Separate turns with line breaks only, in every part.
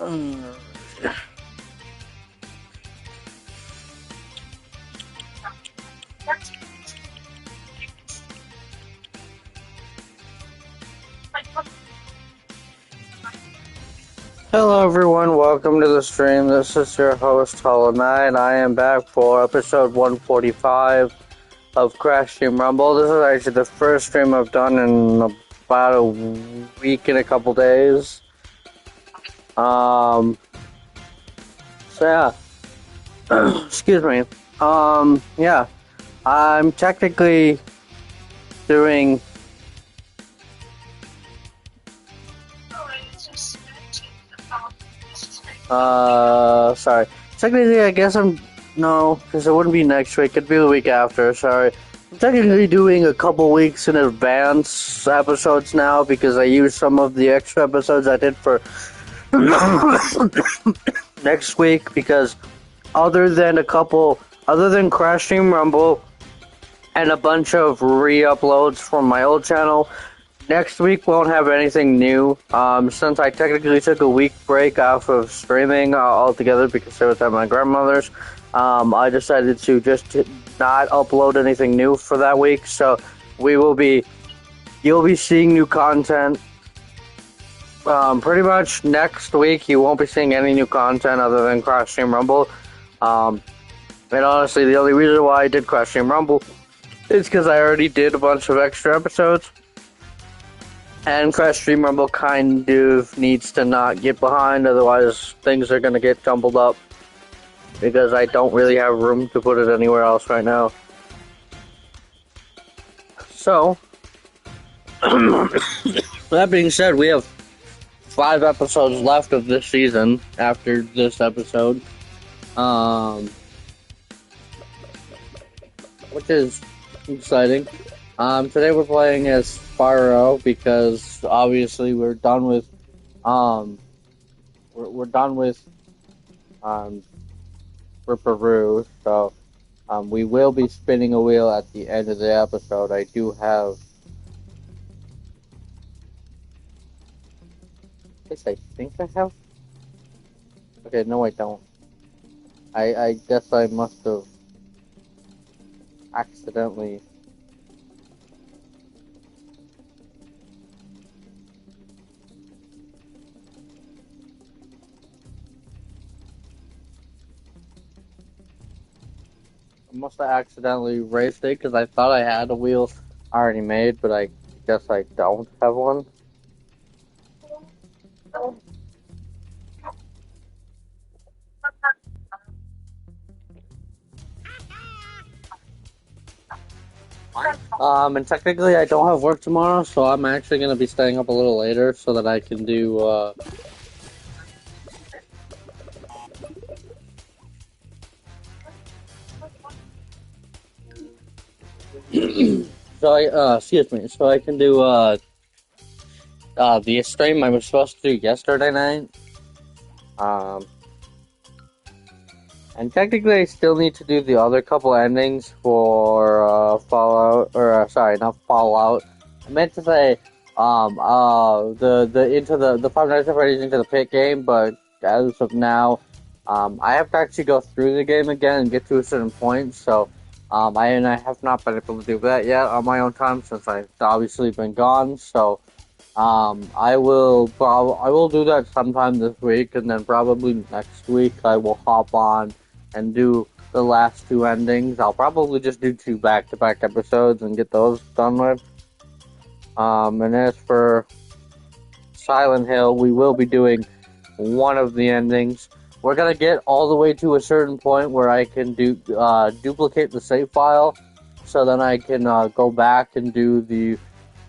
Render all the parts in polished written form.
Hello everyone, welcome to the stream. This is your host Hollow Knight. I am back for episode 145 of Crash Team Rumble. This is actually the first stream I've done in about a week and a couple days. So yeah. Excuse me. Yeah. I'm technically doing sorry. Technically, I guess no, because it wouldn't be next week. It'd be the week after. Sorry. I'm technically doing a couple weeks in advance episodes now because I used some of the extra episodes I did for next week because other than Crash Team Rumble and a bunch of re-uploads from my old channel, next week won't have anything new. Since I technically took a week break off of streaming altogether because I was at my grandmother's, I decided to just not upload anything new for that week. So you'll be seeing new content. Pretty much next week, you won't be seeing any new content other than Crash Team Rumble. And honestly, the only reason why I did Crash Team Rumble is because I already did a bunch of extra episodes. And Crash Team Rumble kind of needs to not get behind, otherwise things are going to get jumbled up. Because I don't really have room to put it anywhere else right now. So, that being said, we have 5 episodes left of this season after this episode. Which is exciting. Today we're playing as Spyro because obviously we're done with Ripperoo, so we will be spinning a wheel at the end of the episode. I do have I think I have. Okay, no I don't. I guess I must have accidentally erased it because I thought I had a wheel already made, but I guess I don't have one. And technically I don't have work tomorrow, so I'm actually going to be staying up a little later so that I can do, so I can do, the stream I was supposed to do yesterday night. And technically I still need to do the other couple endings for, Fallout, or, sorry, not Fallout. I meant to say, the Five Nights at Freddy's Into the Pit game, but as of now, I have to actually go through the game again and get to a certain point, so, I have not been able to do that yet on my own time since I've obviously been gone, so, I will do that sometime this week, and then probably next week I will hop on and do the last 2 endings. I'll probably just do 2 back-to-back episodes and get those done with. And as for Silent Hill, we will be doing one of the endings. We're gonna get all the way to a certain point where I can duplicate the save file, so then I can go back and do the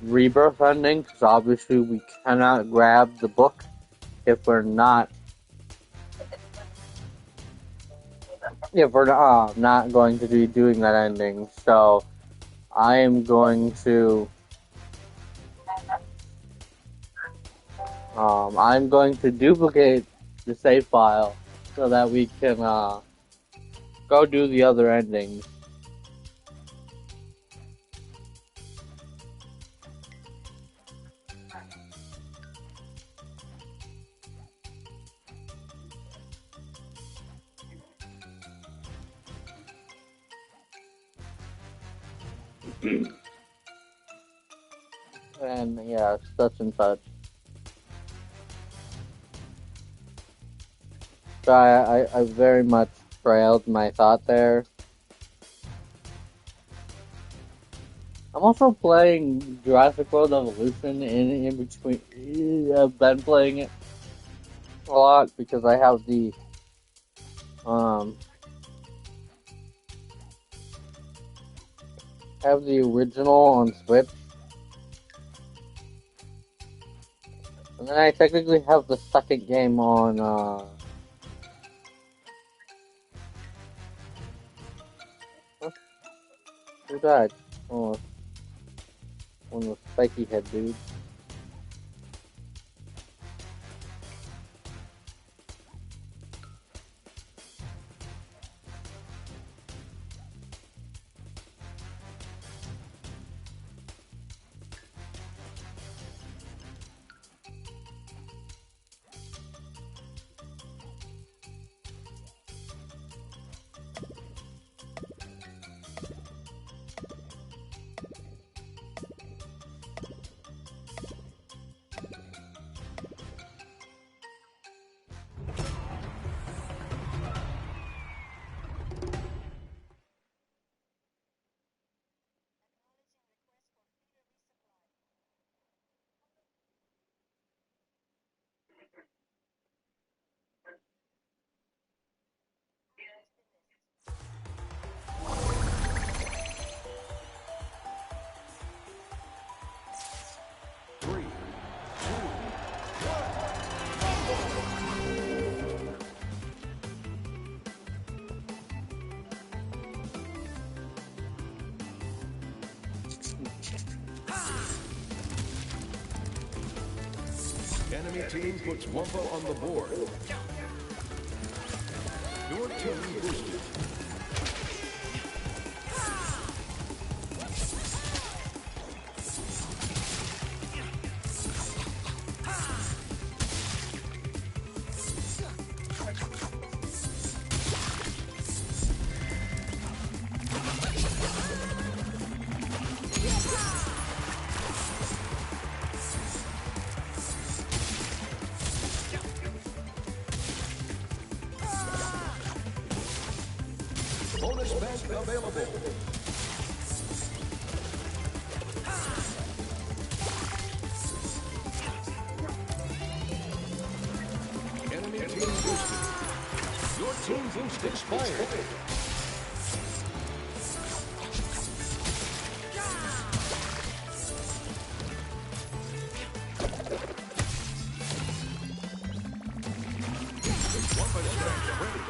rebirth ending, because obviously we cannot grab the book if we're not going to be doing that ending. So I am going to duplicate the save file so that we can go do the other endings. And yeah, such and such. So I very much trailed my thought there. I'm also playing Jurassic World Evolution in between. I've been playing it a lot because I have um the original on Switch, and then I technically have the second game on who died? Oh, one of the spiky head dudes.
Enemy team puts Wumpa on the board. Your team boosted. Bonus bank available. Enemy team boosted. Your team boost expired. Wumpa strike ready.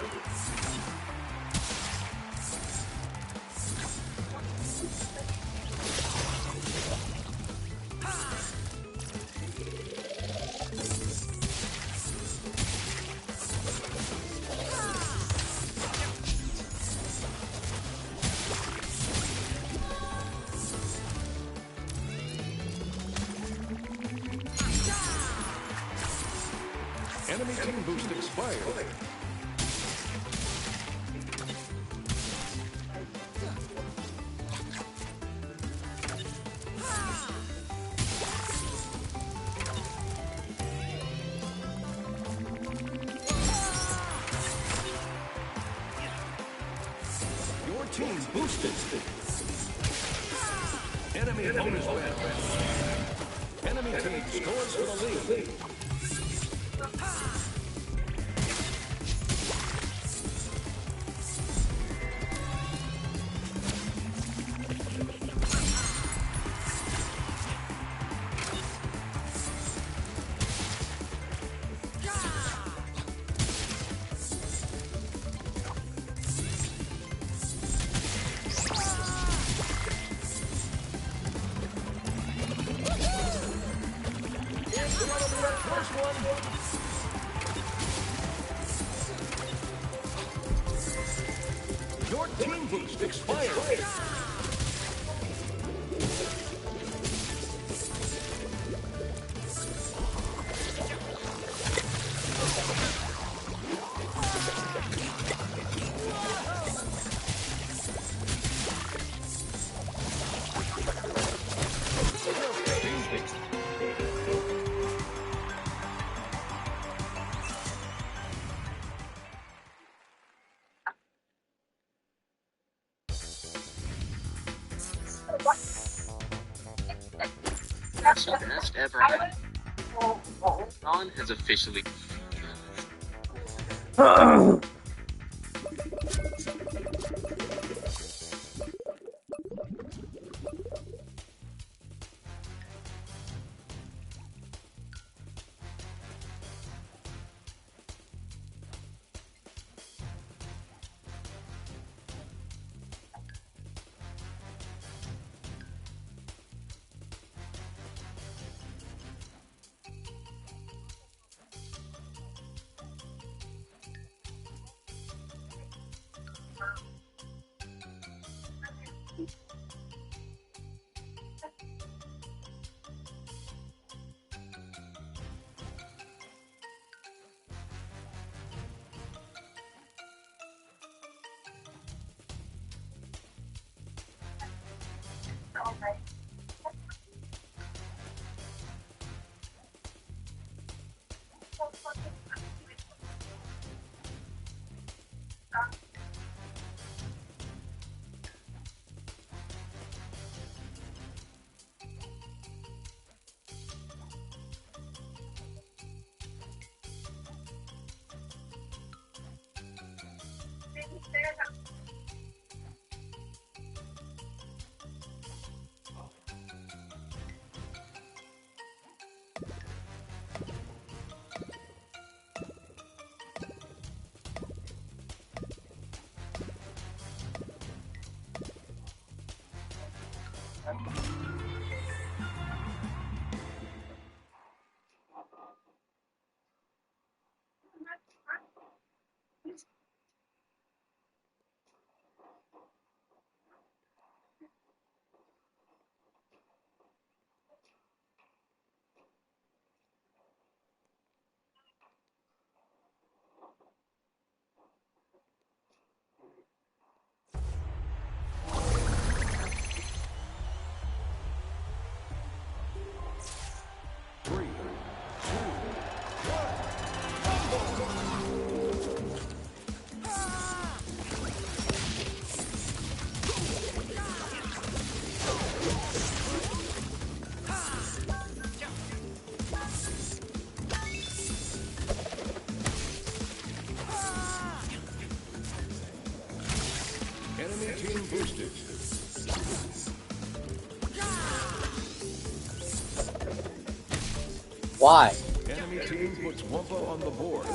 Enemy team boost expired. Your team boosted. Enemy bonus band. Enemy team scores for the lead. Your team boost expired.
That's the best ever happened. Dawn has officially.
Enemy team boosted.
Why?
Enemy team puts Wumpa on the board.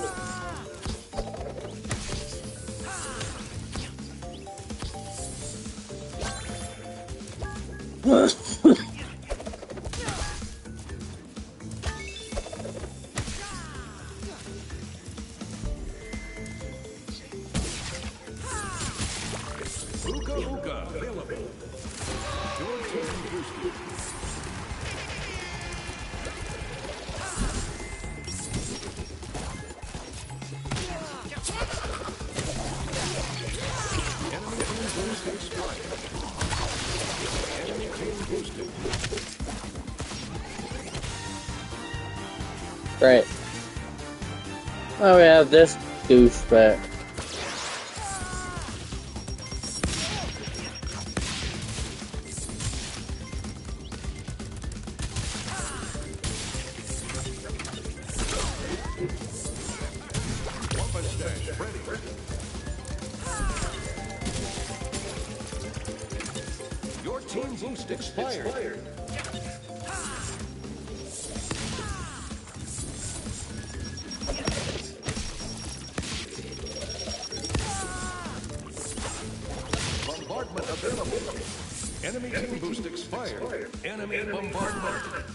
Uka Uka available. Your team boosted. Enemy team boosted strike. Enemy team boosted.
Great. Oh, we have this douchebag.
Wumpa stash ready. Your team boost expired. Bombardment available. Enemy team boost expired. Enemy bombardment.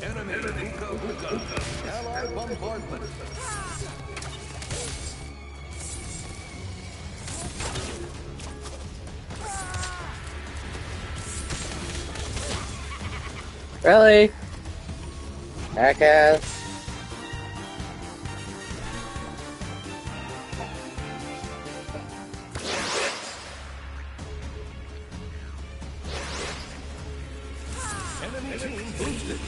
Enemy Uka Uka. Allied bombardment.
Really? Jackass.
Enemy team boosted.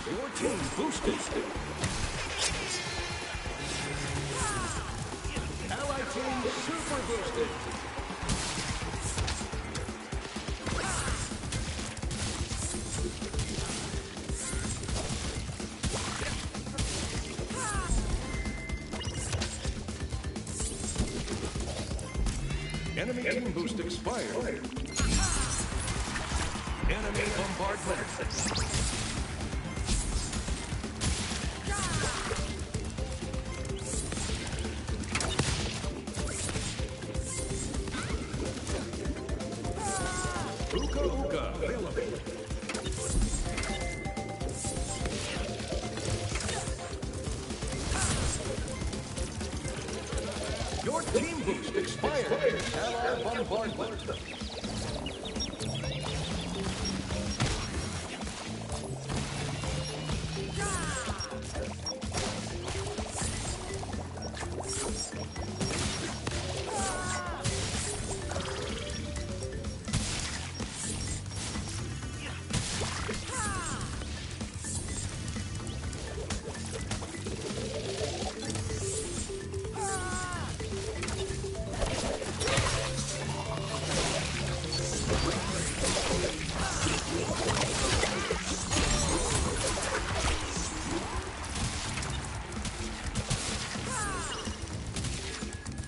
Your team boosted. Allied team super boosted. Enemy team boost expired. Enemy bombardment. Uka Uka available. Your team boost expired. Ally bombardment.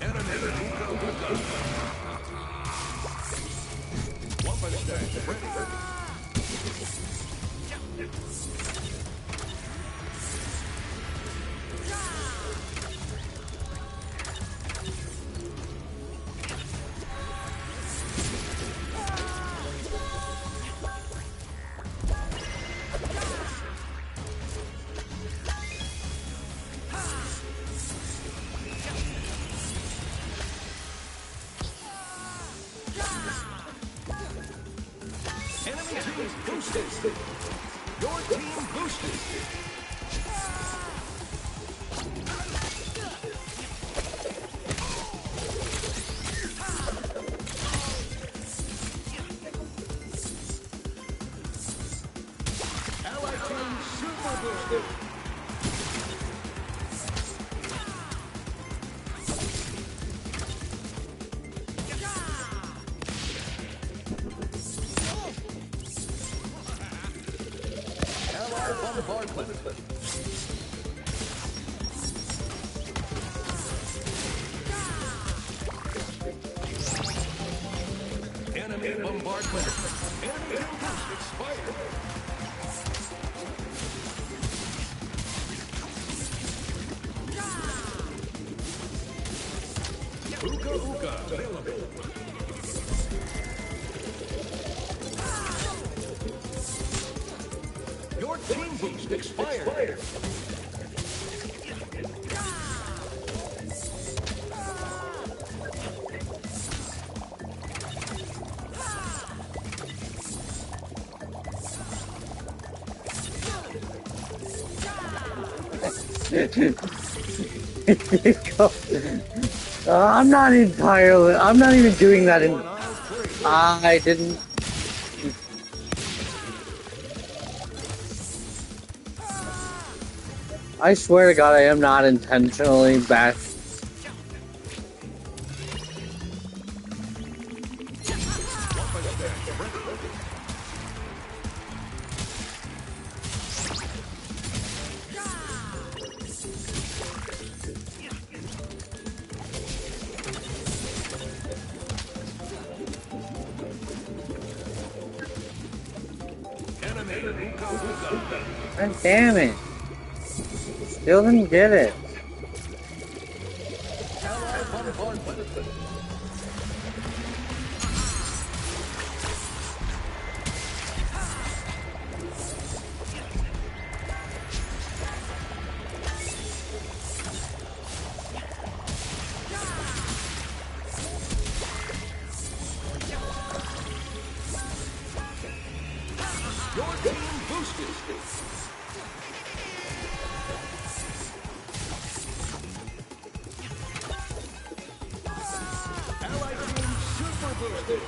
Enemy Uka Uka. Weapon stack ready. Enemy team boosted. Your team boosted. Allied team super boosted. Allied bombardment. Enemy bombardment. Enemy team boost expired. Uka Uka available. Your team boost expired.
I'm not entirely. I'm not even doing that in.
On aisle 3.
I didn't. I swear to God, I am not intentionally back.
Enemy Uka Uka.
God damn it! Still didn't get it.
Allied bombardment. Allied team super boosted.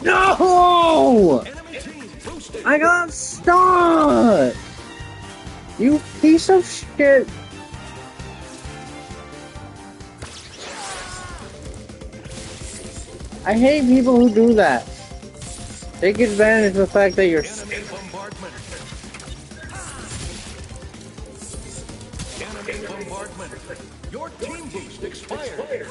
No!
Enemy team boosted.
I got stuck! You piece of shit! I hate people who do that. Take advantage of the fact that you're.
Enemy bombardment. Enemy bombardment. Your team boost expired.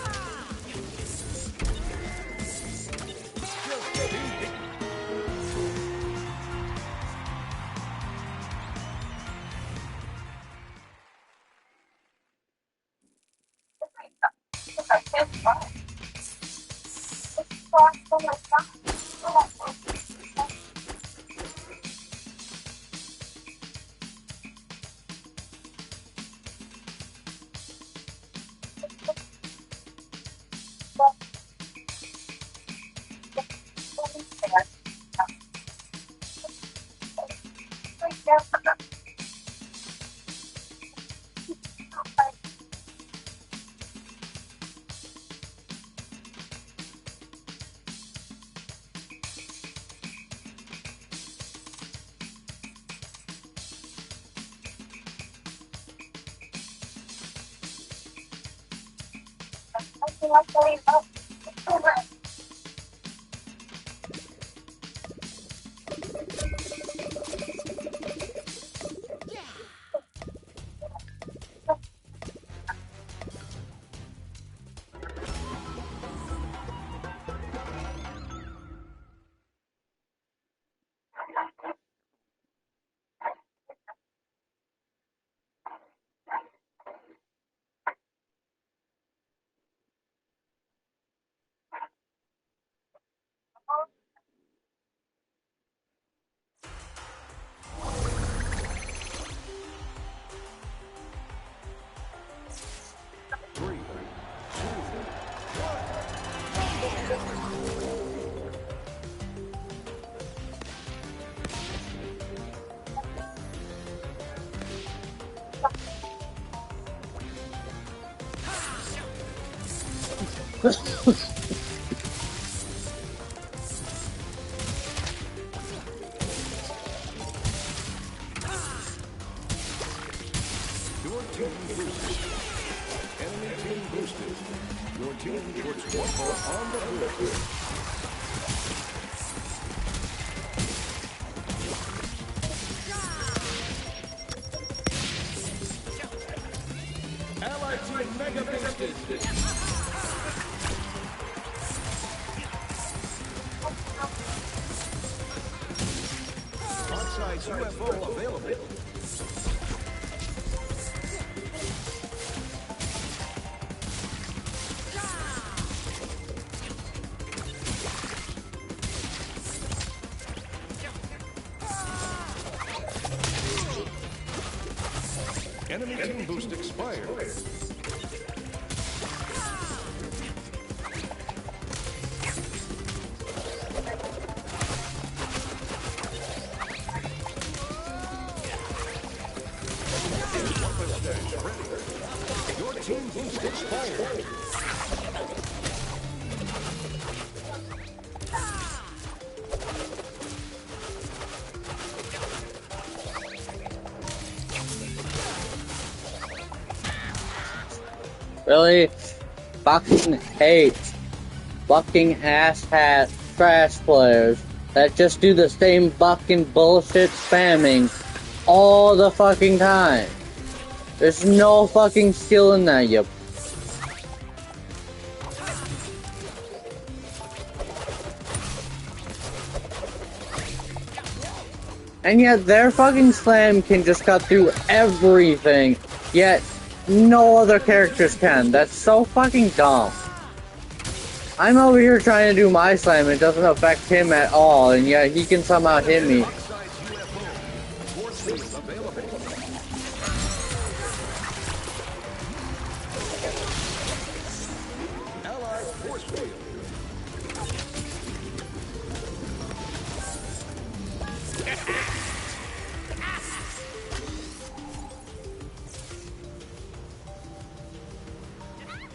Your team boosted. Enemy team boosted. Your team puts one more on the board. Allied team mega boosted. On-site UFO available. Enemy team boost expired. Your team boost expired.
Really? Fucking hate fucking asshat trash players that just do the same fucking bullshit spamming all the fucking time. There's no fucking skill in that, you. And yet their fucking slam can just cut through everything, yet no other characters can. That's so fucking dumb. I'm over here trying to do my slam. It doesn't affect him at all, and yet he can somehow hit me.
Size UFO. Force field available. Allied force field.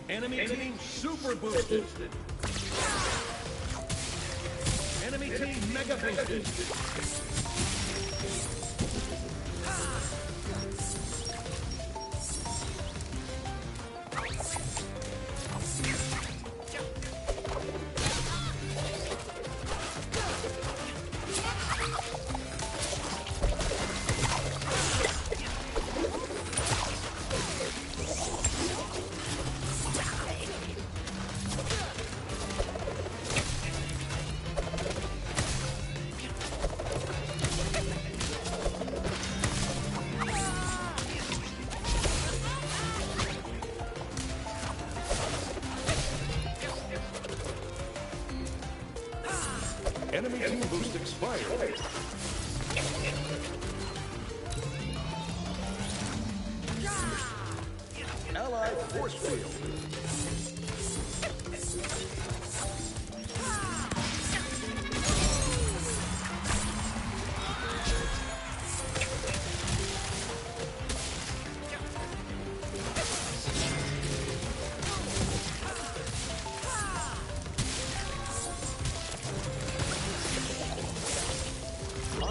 Enemy team super boosted. Enemy team mega boosted. Enemy team boost expired. Allied force field.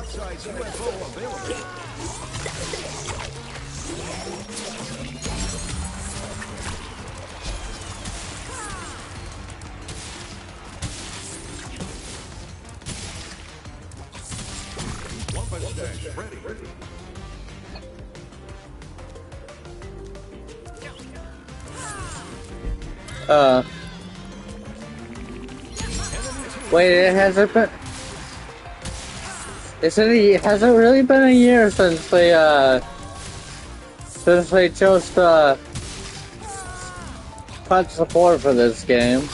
Size UFO available. Wumpa Stash ready.
Wait, it hasn't been. It hasn't really been a year since they chose to cut support for this game.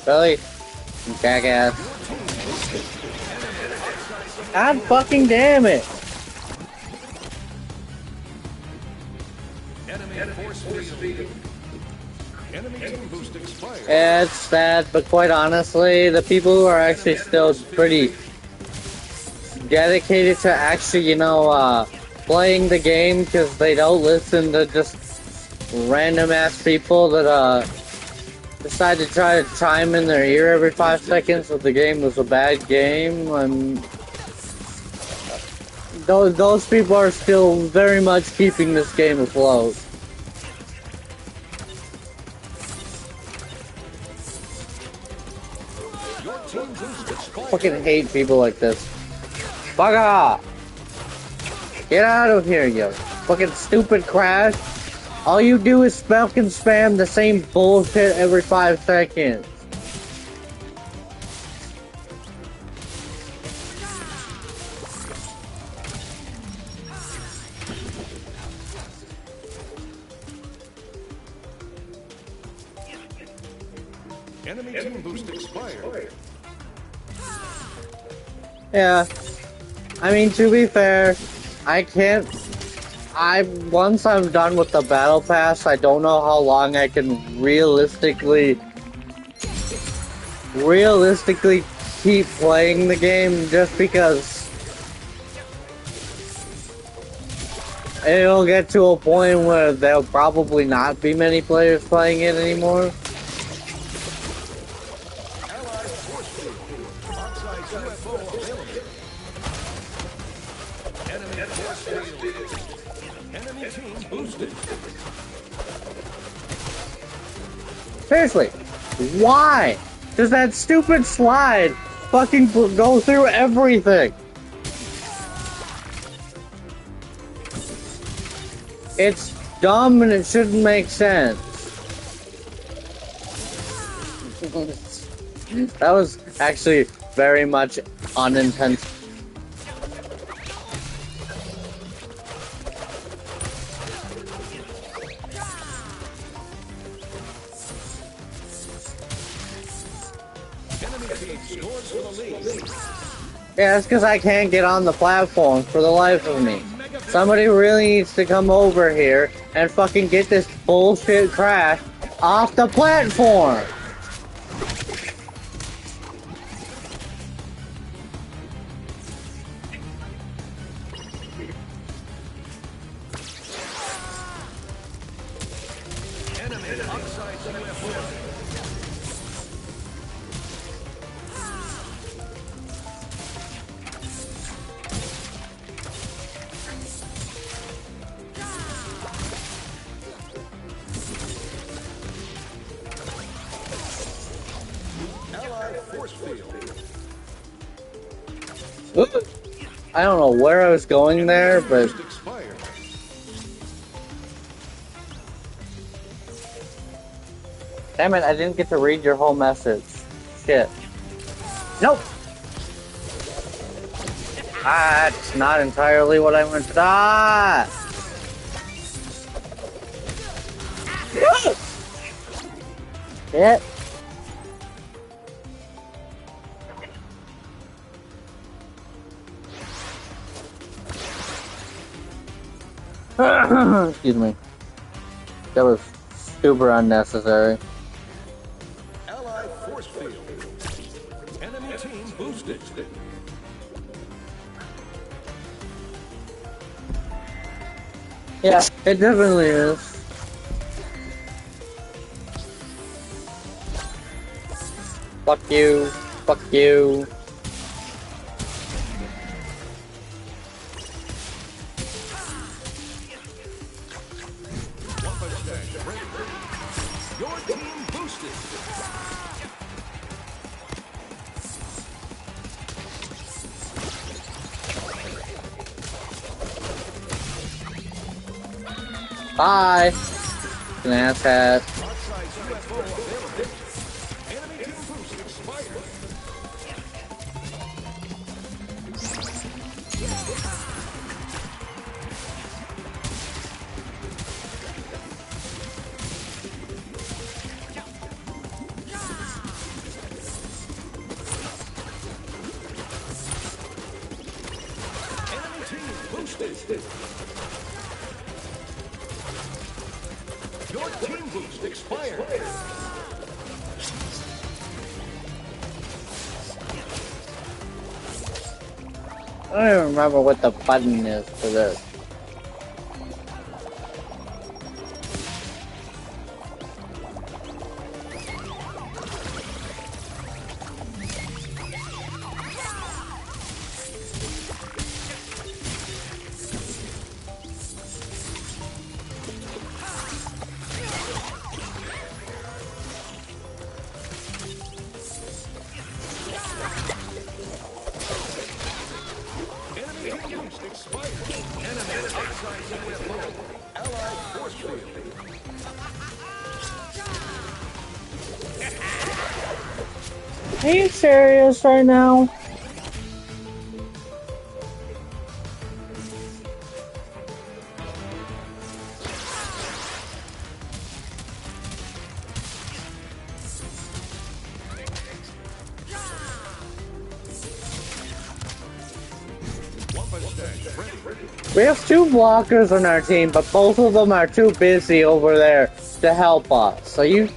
Really? Jackass. God fucking damn it!
Enemy force field. Enemy team boost expired.
Yeah, it's sad, but quite honestly, the people who are actually still pretty dedicated to actually, playing the game because they don't listen to just random ass people that, decide to try to chime in their ear every 5 seconds that the game was a bad game. Those people are still very much keeping this game afloat.
Your team boost expired.
Fucking hate people like this. Fuck off! Get out of here, you fucking stupid Crash. All you do is fucking spam the same bullshit every 5 seconds.
Enemy team boost expired.
Yeah. I mean, to be fair, once I'm done with the battle pass, I don't know how long I can realistically keep playing the game, just because it'll get to a point where there'll probably not be many players playing it anymore.
Allied force field. On-site UFO available. Enemy force field. Enemy team boosted.
Seriously, why does that stupid slide fucking go through everything? It's dumb and it shouldn't make sense. That was actually very much unintentional.
Enemy team scores for the lead.
Yeah, that's because I can't get on the platform for the life of me. Somebody really needs to come over here and fucking get this bullshit crash off the platform.
Enemy upside UFO. Allied force field.
I don't know where I was going there, but
Boost expired.
damn it, I didn't get to read your whole message. Shit. Nope. That's not entirely what I meant to. Shit. Excuse me. That was super unnecessary.
Allied force field. Enemy team boosted.
Yeah, it definitely is. Fuck you. Fuck you.
Weapon stash ready. Your team boosted.
Bye. An asshat.
Outside UFO available. Enemy team boost expired. Enemy team boosted. Your team boost expired.
I don't even remember what the button is for this.
Enemy team boost expired. Enemy outside UFO. Allied force field.
Are you serious right now?
Weapon stash ready.
We have two blockers on our team, but both of them are too busy over there to help us. Are you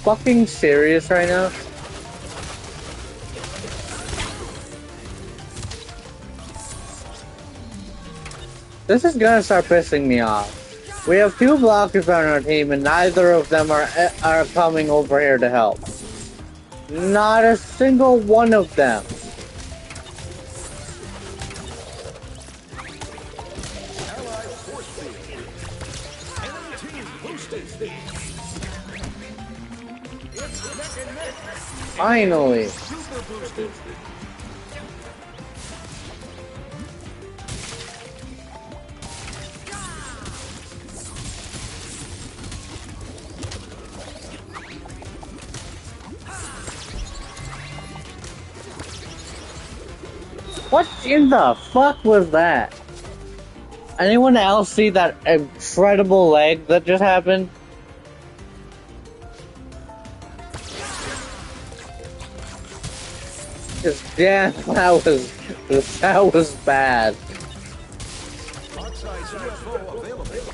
fucking serious right now? This is gonna start pissing me off. We have two blockers on our team, and neither of them are coming over here to help. Not a single one of them.
Allied force field. Enemy team boosted. It's neck and neck.
Finally.
Super boosted.
What in the fuck was that? Anyone else see that incredible leg that just happened? Just damn, that was bad.
Oxide UFO available.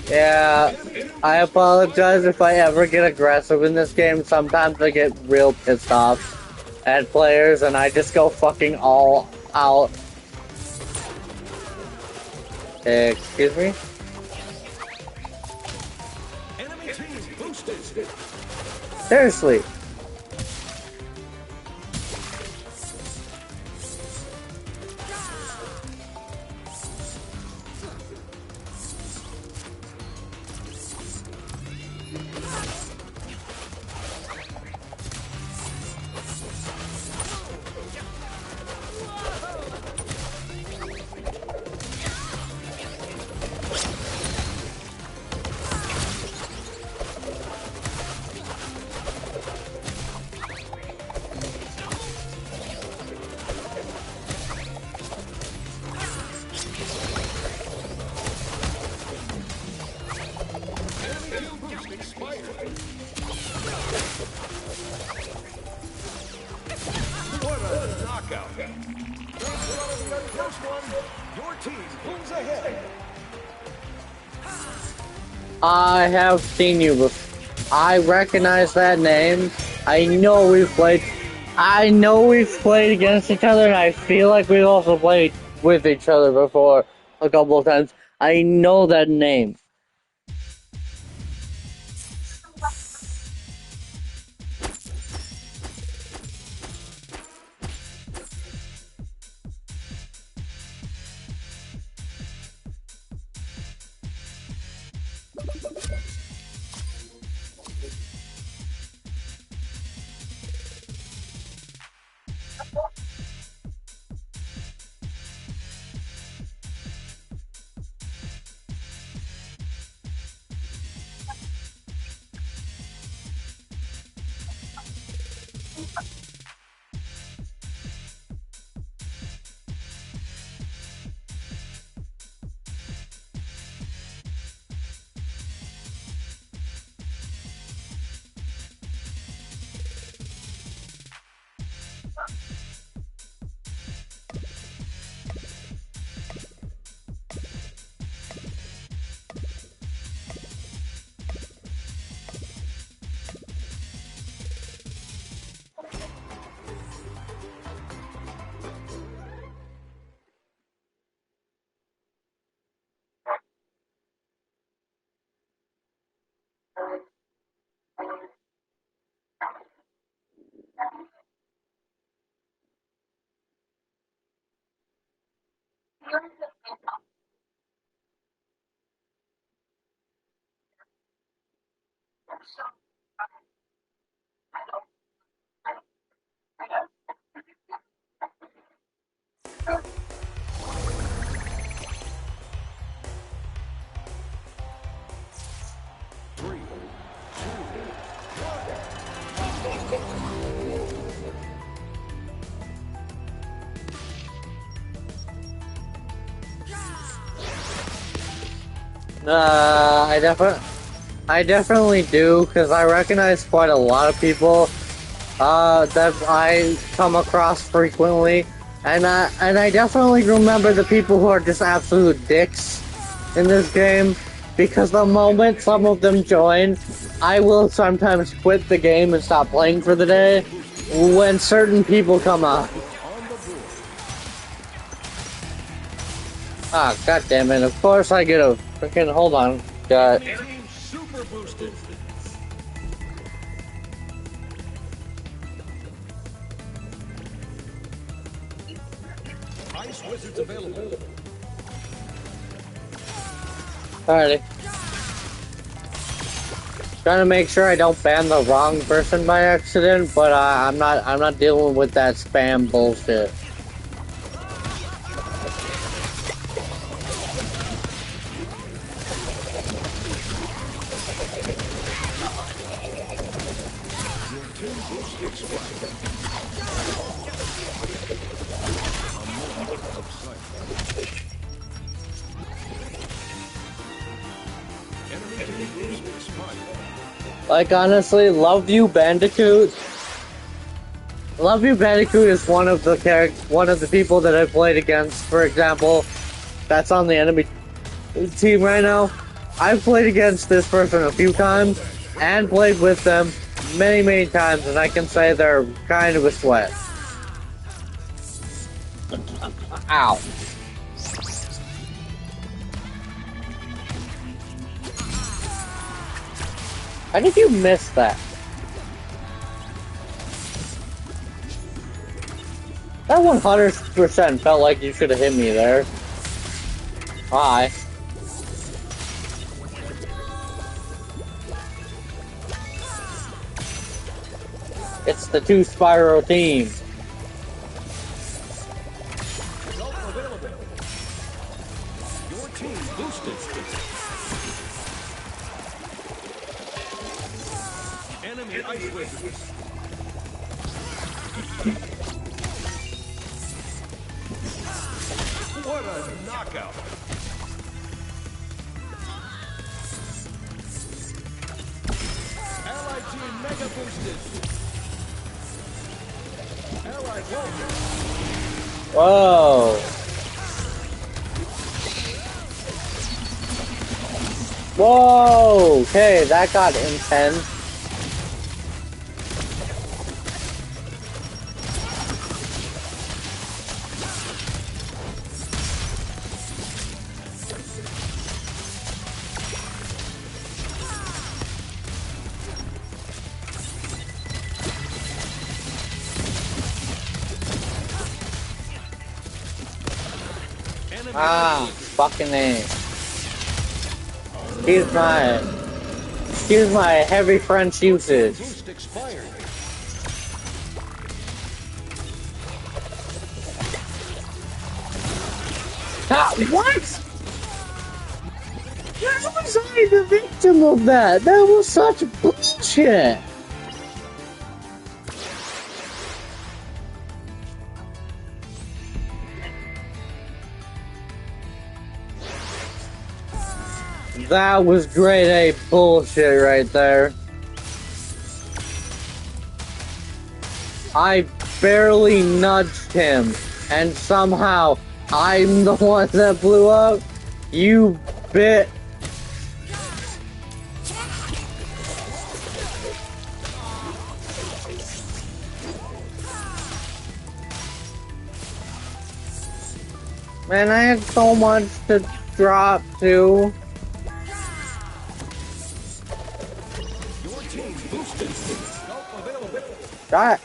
Yeah, I apologize if I ever get aggressive in this game. Sometimes I get real pissed off at players and I just go fucking all out. Excuse me?
Enemy team boosted.
Seriously.
What a knockout. First one, your team pulls ahead.
I have seen you before. I recognize that name. I know we've played. I know we've played against each other, and I feel like we've also played with each other before a couple of times. I know that name.
Three,
I definitely do, because I recognize quite a lot of people that I come across frequently, and I definitely remember the people who are just absolute dicks in this game, because the moment some of them join, I will sometimes quit the game and stop playing for the day when certain people come up. Ah, god damn it, of course I get a freaking, hold on, got...
team super boosted. Ice Wizards available.
Alrighty. Trying to make sure I don't ban the wrong person by accident, but I'm not dealing with that spam bullshit. Like, honestly, Love You Bandicoot. Love You Bandicoot is one of the people that I played against, for example, that's on the enemy team right now. I've played against this person a few times and played with them many, many times, and I can say they're kind of a sweat. Ow. How did you miss that? That 100% felt like you should have hit me there. Hi. It's the 2 Spyro team.
Available. Your team boosted. Enemy ice wizards. What a knockout! Allied team mega boosted. Allied warrior.
Whoa. Whoa. Okay, that got intense. Ah, fucking A. Excuse my heavy French usage.
Boost expired.
Ah, what? How was I the victim of that? That was such bullshit. That was grade A bullshit right there. I barely nudged him, and somehow I'm the one that blew up? You bit. Man, I had so much to drop to. God.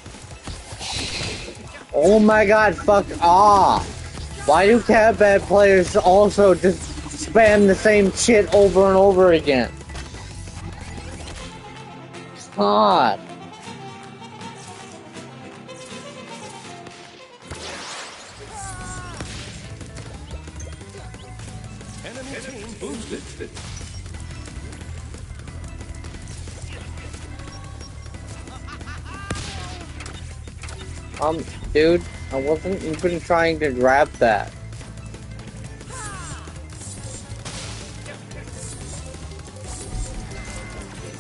Oh my god, fuck off. Why do cat bad players also just spam the same shit over and over again? God.
Enemy team boosted.
Dude, I wasn't even trying to grab that.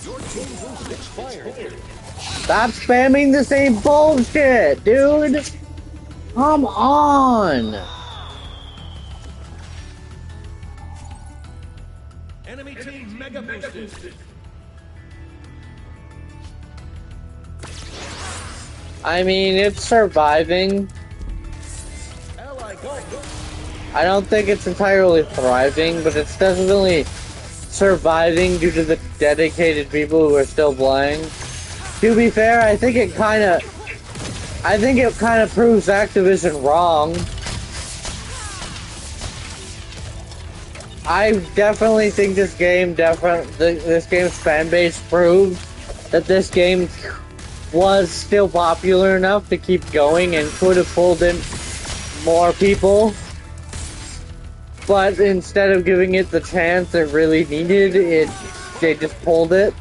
Your team boost expired.
Stop spamming the same bullshit, dude! Come on!
Enemy team mega boosted.
I mean, it's surviving.
Ally gold.
I don't think it's entirely thriving, but it's definitely surviving due to the dedicated people who are still playing. To be fair, I think it kind of proves Activision wrong. I definitely think this game's fan base proved that this game was still popular enough to keep going and could have pulled in more people. But instead of giving it the chance it really needed, they just pulled it.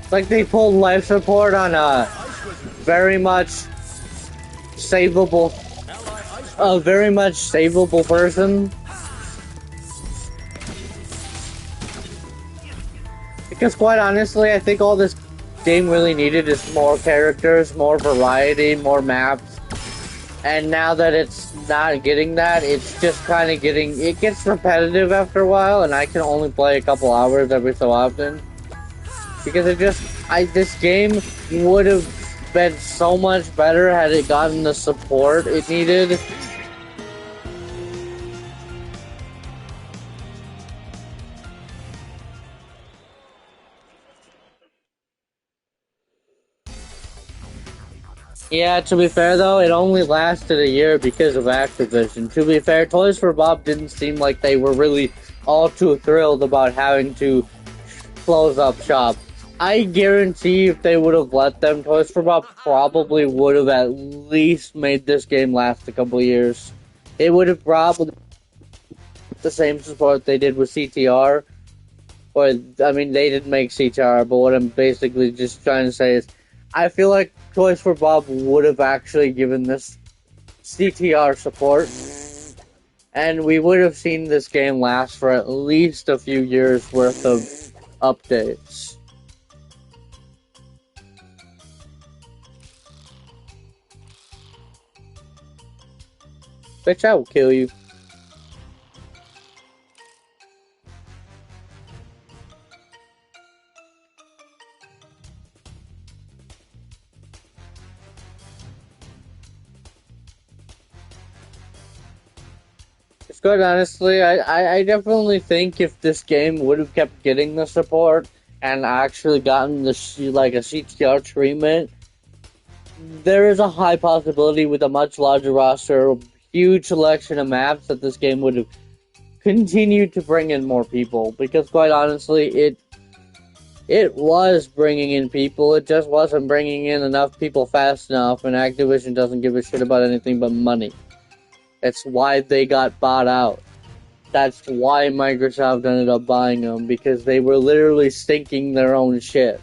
It's like they pulled life support on a very much savable person. Because quite honestly, I think all this game really needed is more characters, more variety, more maps. And now that it's not getting that, it's just kind of getting, it gets repetitive after a while, and I can only play a couple hours every so often. Because this game would have been so much better had it gotten the support it needed. Yeah, to be fair though, it only lasted a year because of Activision. To be fair, Toys for Bob didn't seem like they were really all too thrilled about having to close up shop. I guarantee if they would have let them, Toys for Bob probably would have at least made this game last a couple years. It would have probably the same support they did with CTR. Or, I mean, they didn't make CTR, but what I'm basically just trying to say is, I feel like Toys for Bob would have actually given this CTR support, and we would have seen this game last for at least a few years worth of updates. Bitch, I will kill you. It's good, honestly. I definitely think if this game would have kept getting the support and actually gotten the like a CTR treatment, there is a high possibility with a much larger roster, huge selection of maps that this game would have continued to bring in more people. Because quite honestly, it was bringing in people. It just wasn't bringing in enough people fast enough, and Activision doesn't give a shit about anything but money. That's why they got bought out. That's why Microsoft ended up buying them, because they were literally sinking their own shit.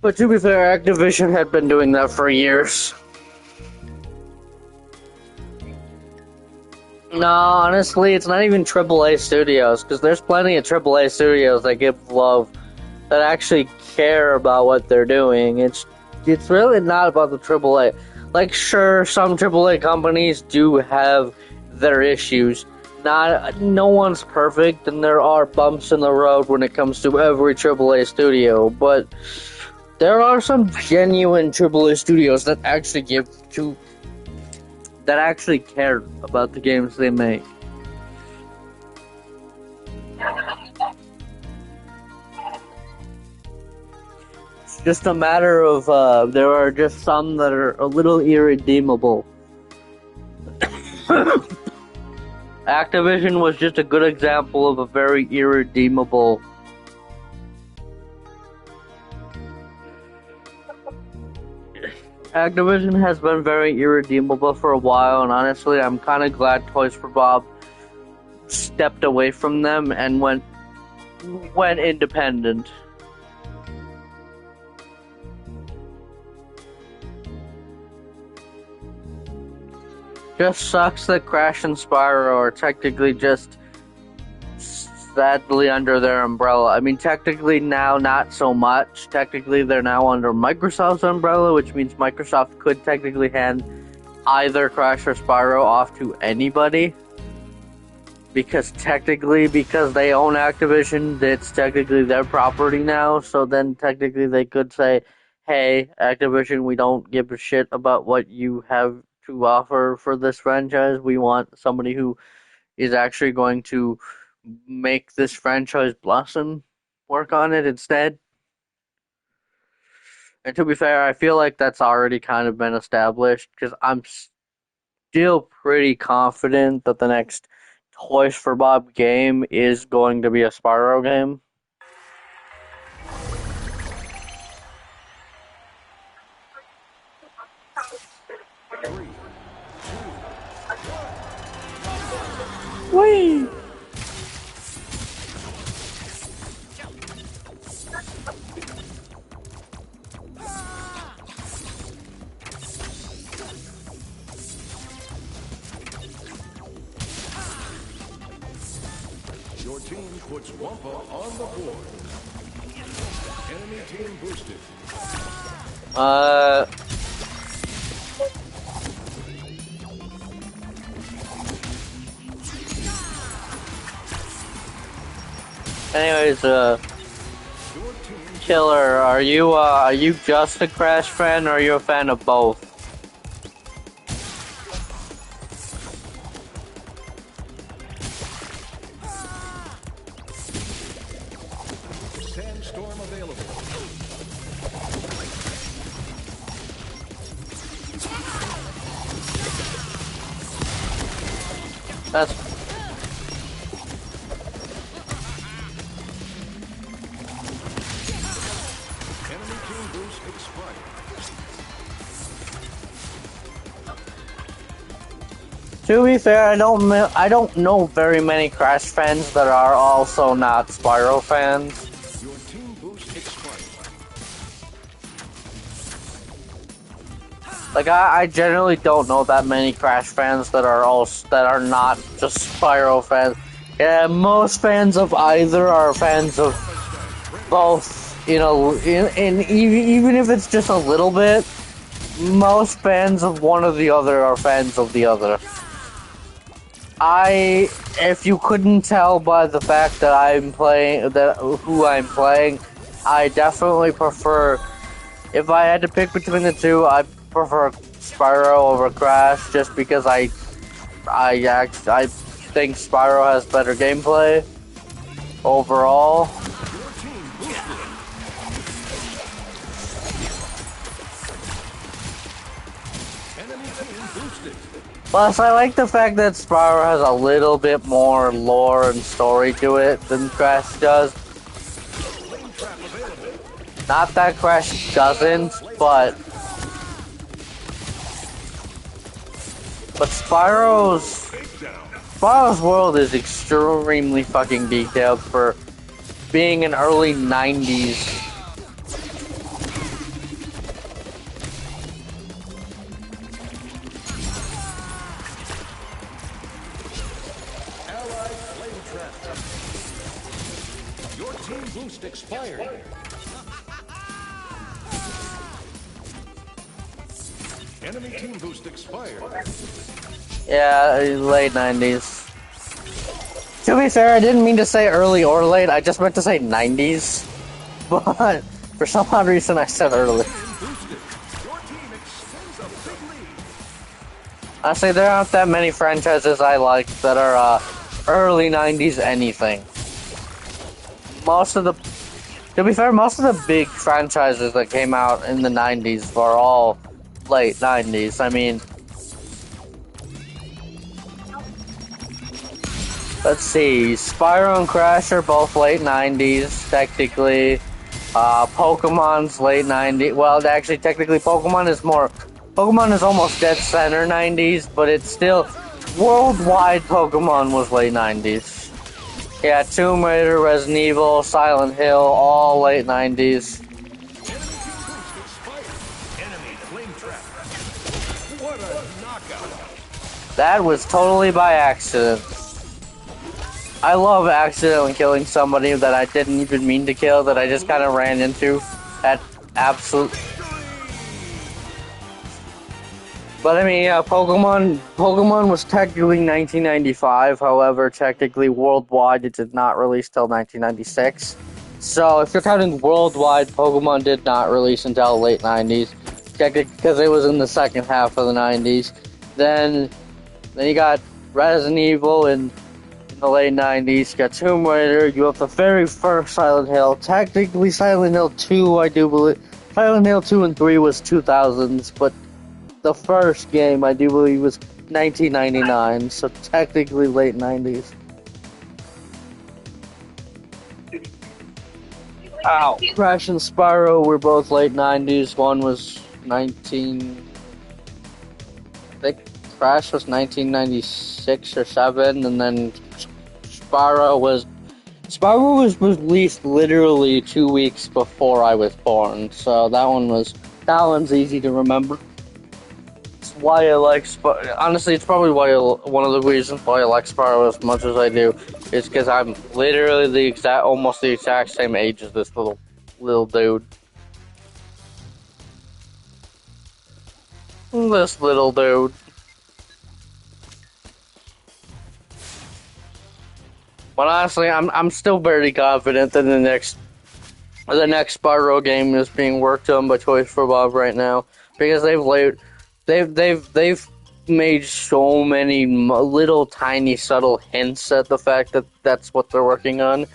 But to be fair, Activision had been doing that for years. No, honestly, it's not even AAA studios, because there's plenty of AAA studios that give love, that actually care about what they're doing. It's really not about the AAA. Like, sure, some AAA companies do have their issues. No one's perfect, and there are bumps in the road when it comes to every AAA studio, but there are some genuine AAA studios that actually that actually care about the games they make. It's just a matter of there are just some that are a little irredeemable. Activision was just a good example of a very irredeemable. Activision has been very irredeemable for a while, and honestly, I'm kind of glad Toys for Bob stepped away from them and went independent. Just sucks that Crash and Spyro are technically just sadly under their umbrella. I mean, technically now not so much. Technically they're now under Microsoft's umbrella, which means Microsoft could technically hand either Crash or Spyro off to anybody. Because they own Activision, it's technically their property now, so then technically they could say, hey, Activision, we don't give a shit about what you have to offer for this franchise. We want somebody who is actually going to make this franchise blossom, work on it instead. And to be fair, I feel like that's already kind of been established, because I'm still pretty confident that the next Toys for Bob game is going to be a Spyro game. Whee!
Your team puts Wampa on the board. Enemy team boosted.
Anyways,
Your team
Killer, are you just a Crash fan, or are you a fan of both?
Sandstorm available.
That's
Enemy team boost expired.
To be fair, I don't know very many Crash fans that are also not Spyro fans.
Your team boost expired.
Like I generally don't know that many Crash fans that are not just Spyro fans. Yeah, most fans of either are fans of both. You know, even if it's just a little bit, most fans of one or the other are fans of the other. If you couldn't tell by the fact that who I'm playing, I definitely prefer. If I had to pick between the two, I prefer Spyro over Crash, just because I think Spyro has better gameplay overall.
Your team boosted. Enemy team boosted.
Plus, I like the fact that Spyro has a little bit more lore and story to it than Crash does.
Flame trap available.
Not that Crash doesn't, but Spyro's world is extremely fucking detailed for being an early 90s.
Allied flame trap. Your team boost expired. Enemy team boost expired.
Yeah, late 90s. To be fair, I didn't mean to say early or late, I just meant to say 90s. But for some odd reason, I said early.
Boosted. Your team extends a big lead.
Honestly, there aren't that many franchises I like that are early 90s anything. To be fair, most of the big franchises that came out in the 90s were all late 90s. I mean, let's see, Spyro and Crash are both late 90s, technically. Pokemon's late 90s. Well, actually, technically, Pokemon is almost dead center 90s, but it's still, worldwide Pokemon was late 90s. Yeah, Tomb Raider, Resident Evil, Silent Hill, all late 90s.
Enemy flame trap. What a knockout.
That was totally by accident. I love accidentally killing somebody that I didn't even mean to kill, that I just kind of ran into. That absolute. But I mean, yeah, Pokemon was technically 1995. However, technically worldwide, it did not release till 1996. So if you're counting worldwide, Pokemon did not release until late 90s, technically because it was in the second half of the 90s. Then you got Resident Evil in the late 90s, you got Tomb Raider, you have the very first Silent Hill, technically Silent Hill 2, I do believe. Silent Hill 2 and 3 was 2000s, but the first game, I do believe, was 1999, so technically late 90s. Ow. Crash and Spyro were both late 90s. One was I think Crash was 1996 or 7, and then Spyro was released literally 2 weeks before I was born, so that one's easy to remember. why I like Spyro. Honestly, it's probably one of the reasons why I like Spyro as much as I do. Is because I'm literally almost the exact same age as this little dude. This little dude. But honestly, I'm still very confident that the next Spyro game is being worked on by Toys for Bob right now because they've made so many little tiny subtle hints at the fact that that's what they're working on.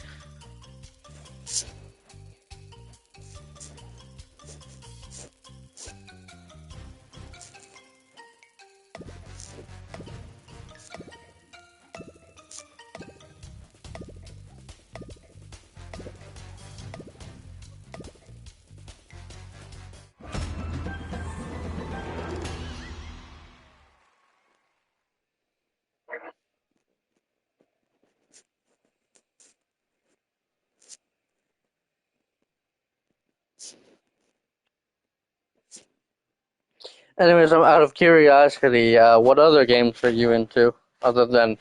Anyways, I'm out of curiosity. What other games are you into other than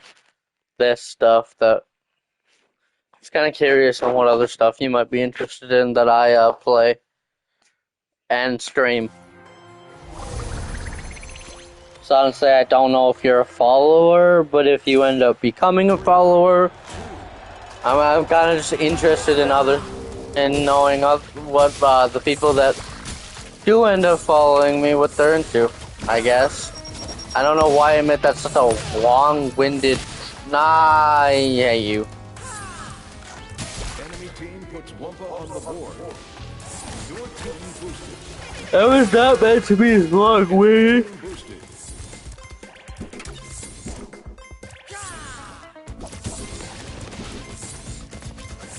this stuff? That just kind of curious on what other stuff you might be interested in that I play and stream. So honestly, I don't know if you're a follower, but if you end up becoming a follower, I'm kind of just interested in knowing what the people that do end up following me, what they're into, I guess. I don't know why I made that such a long-winded. Nah, I hate you.
Enemy team puts Wumpa on the board. Your team boosted.
That was not meant to be long-winded.
Team boosted.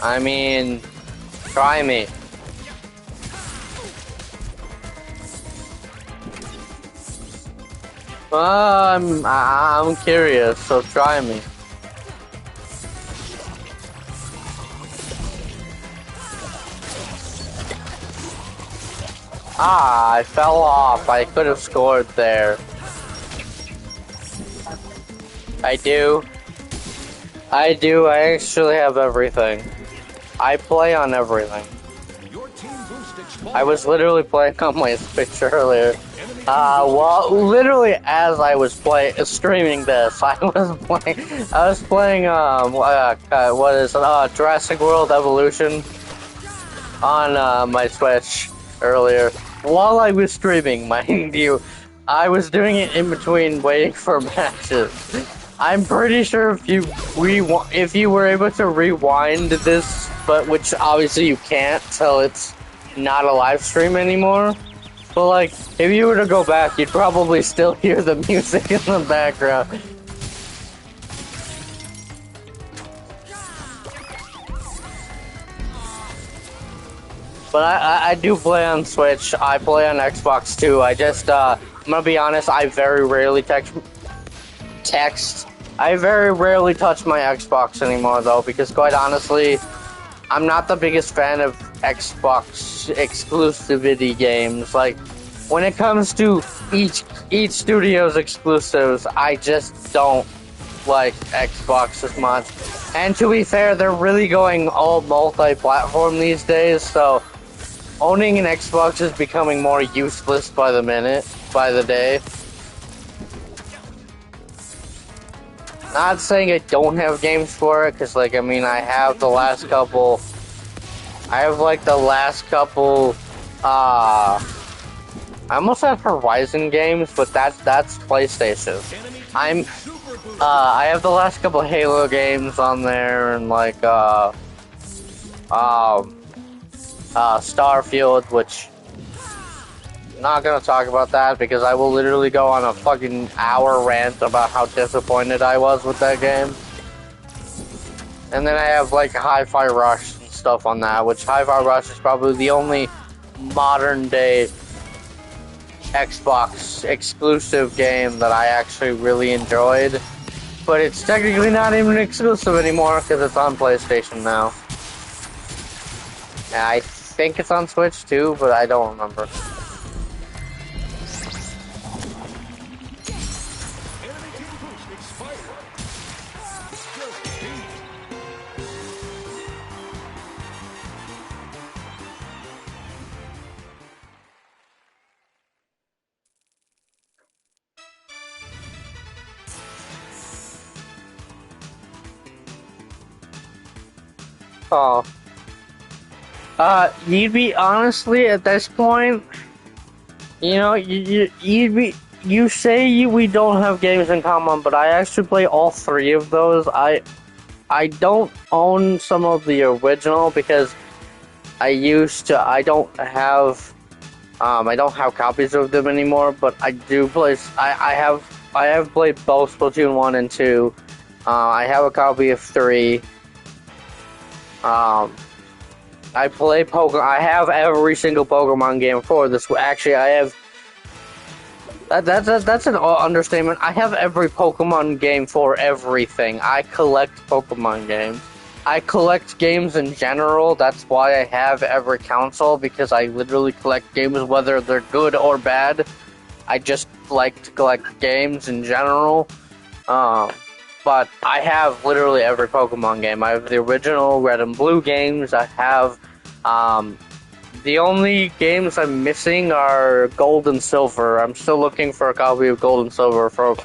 I mean, try me. I'm curious, so try me. I fell off. I could have scored there. I do. I actually have everything. I play on everything.
Your team boosted.
I was literally playing on my Switch earlier. Well, literally as I was streaming this, I was playing, what is it, Jurassic World Evolution on, my Switch earlier. While I was streaming, mind you, I was doing it in between waiting for matches. I'm pretty sure if you were able to rewind this, but which obviously you can't till it's not a live stream anymore. But like, if you were to go back, you'd probably still hear the music in the background. But I do play on Switch. I play on Xbox too. I just, I'm gonna be honest, I very rarely I very rarely touch my Xbox anymore though, because quite honestly, I'm not the biggest fan of Xbox exclusivity games. Like, when it comes to each studio's exclusives, I just don't like Xbox as much. And to be fair, they're really going all multi-platform these days, so owning an Xbox is becoming more useless by the day. Not saying I don't have games for it, because, like, I mean, I have the last couple, I almost have Horizon games, but that's PlayStation. I have the last couple Halo games on there, and, like, Starfield, which, not gonna talk about that because I will literally go on a fucking hour rant about how disappointed I was with that game. And then I have like Hi-Fi Rush and stuff on that, which Hi-Fi Rush is probably the only modern day Xbox exclusive game that I actually really enjoyed. But it's technically not even exclusive anymore because it's on PlayStation now. And I think it's on Switch too, but I don't remember.
Just beat.
Oh. You'd be honestly at this point, you know, you'd be. You say we don't have games in common, but I actually play all three of those. I don't own some of the original because I used to. I don't have copies of them anymore. But I do play. I have played both Splatoon 1 and 2. I have a copy of 3. I play Pokemon. I have every single Pokemon game for this. Actually, I have. That's an understatement. I have every Pokemon game for everything. I collect Pokemon games. I collect games in general. That's why I have every console, because I literally collect games whether they're good or bad. I just like to collect games in general. But I have literally every Pokemon game. I have the original Red and Blue games. I have, the only games I'm missing are Gold and Silver. I'm still looking for a copy of Gold and Silver for...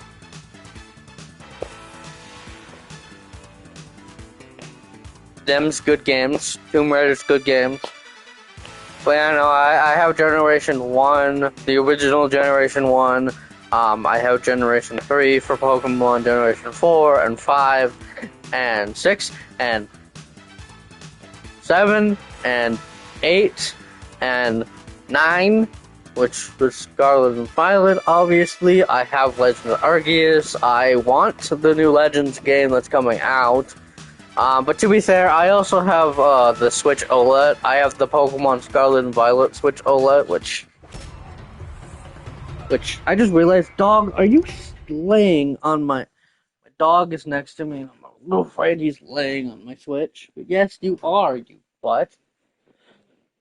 Them's good games. Tomb Raider's good games. But yeah, no, I have Generation 1, the original Generation 1. I have Generation 3 for Pokemon, Generation 4 and 5 and 6 and 7 and 8 and 9, which was Scarlet and Violet, obviously. I have Legend of Arceus. I want the new Legends game that's coming out. But to be fair, I also have the Switch OLED. I have the Pokemon Scarlet and Violet Switch OLED, which I just realized, dog, are you laying on my dog is next to me, and I'm a little afraid he's laying on my Switch. But yes, you are, you butt.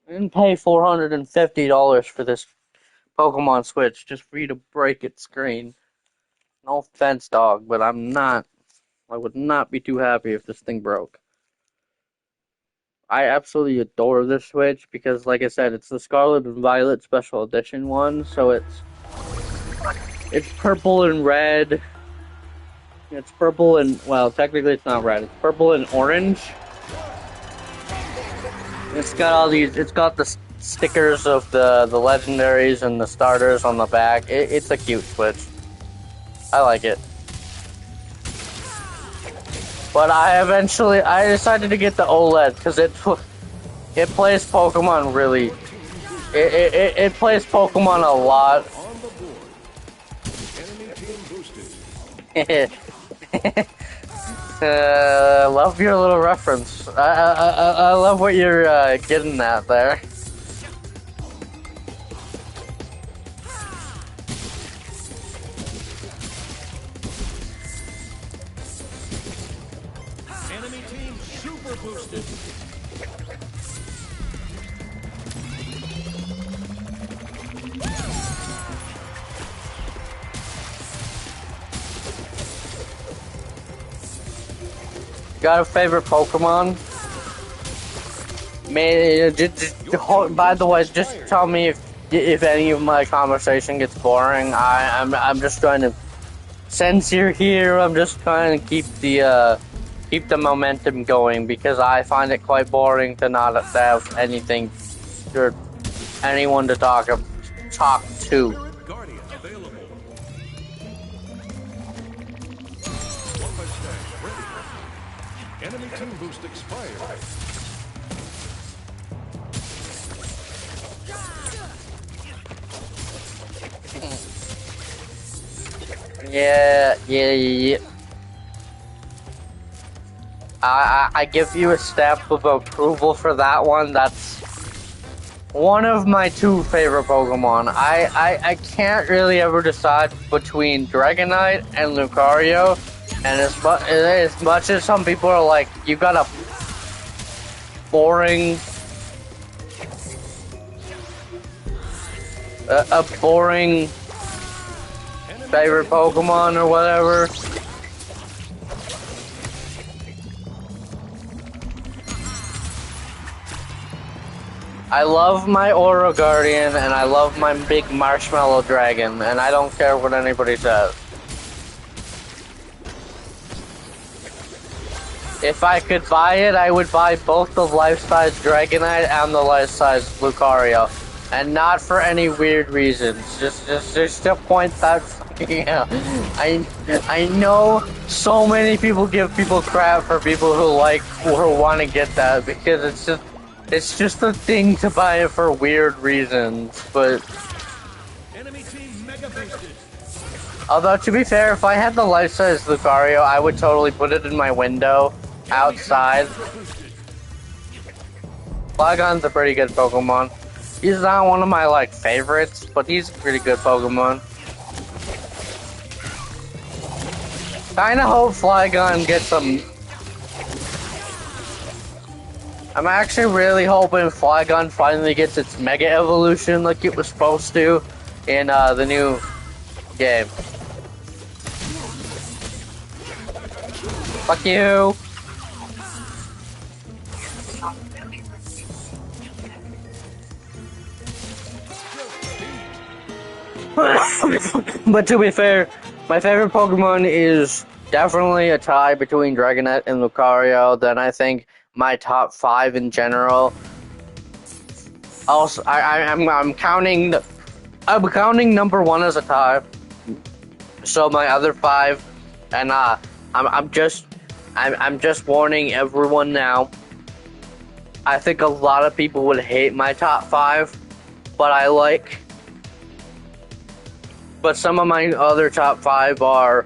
I didn't pay $450 for this Pokemon Switch just for you to break its screen. No offense, dog, but I would not be too happy if this thing broke. I absolutely adore this Switch because, like I said, it's the Scarlet and Violet Special Edition one, so it's purple and red. It's purple and, well, technically it's not red. It's purple and orange. It's got the stickers of the legendaries and the starters on the back. It's a cute Switch. I like it. But I decided to get the OLED because it plays Pokemon really. It plays Pokemon a lot.
On the board. Enemy team boosted.
Love your little reference. I love what you're getting at there.
Enemy team super boosted.
Got a favorite Pokemon? By the way, just tell me if any of my conversation gets boring. I'm just trying to, since you're here, I'm just trying to keep the momentum going because I find it quite boring to not have anything or anyone to talk to.
Guardian available. Wumpa Stash ready. Enemy team boost expired.
Yeah. I give you a stamp of approval for that one. That's one of my two favorite Pokemon. I can't really ever decide between Dragonite and Lucario, and as much as some people are like, you got a boring favorite Pokemon or whatever. I love my Aura Guardian and I love my big Marshmallow Dragon, and I don't care what anybody says. If I could buy it, I would buy both the life-size Dragonite and the life-size Lucario. And not for any weird reasons. Just to point that fucking out. I know so many people give people crap for people who want to get that, because it's just a thing to buy it for weird reasons. But
Enemy team mega boosted.
although, to be fair, if I had the life-size Lucario, I would totally put it in my window outside. Flygon's a pretty good Pokemon. He's not one of my, like, favorites, but he's a pretty good Pokemon. Kinda hope Flygon gets some... I'm actually really hoping Flygon finally gets its Mega Evolution like it was supposed to in the new game. Fuck you! But to be fair, my favorite Pokemon is definitely a tie between Dragonite and Lucario. Then I think my top 5 in general. Also, I'm counting number 1 as a tie. So my other 5, and I'm just warning everyone now. I think a lot of people would hate my top 5, but some of my other top 5 are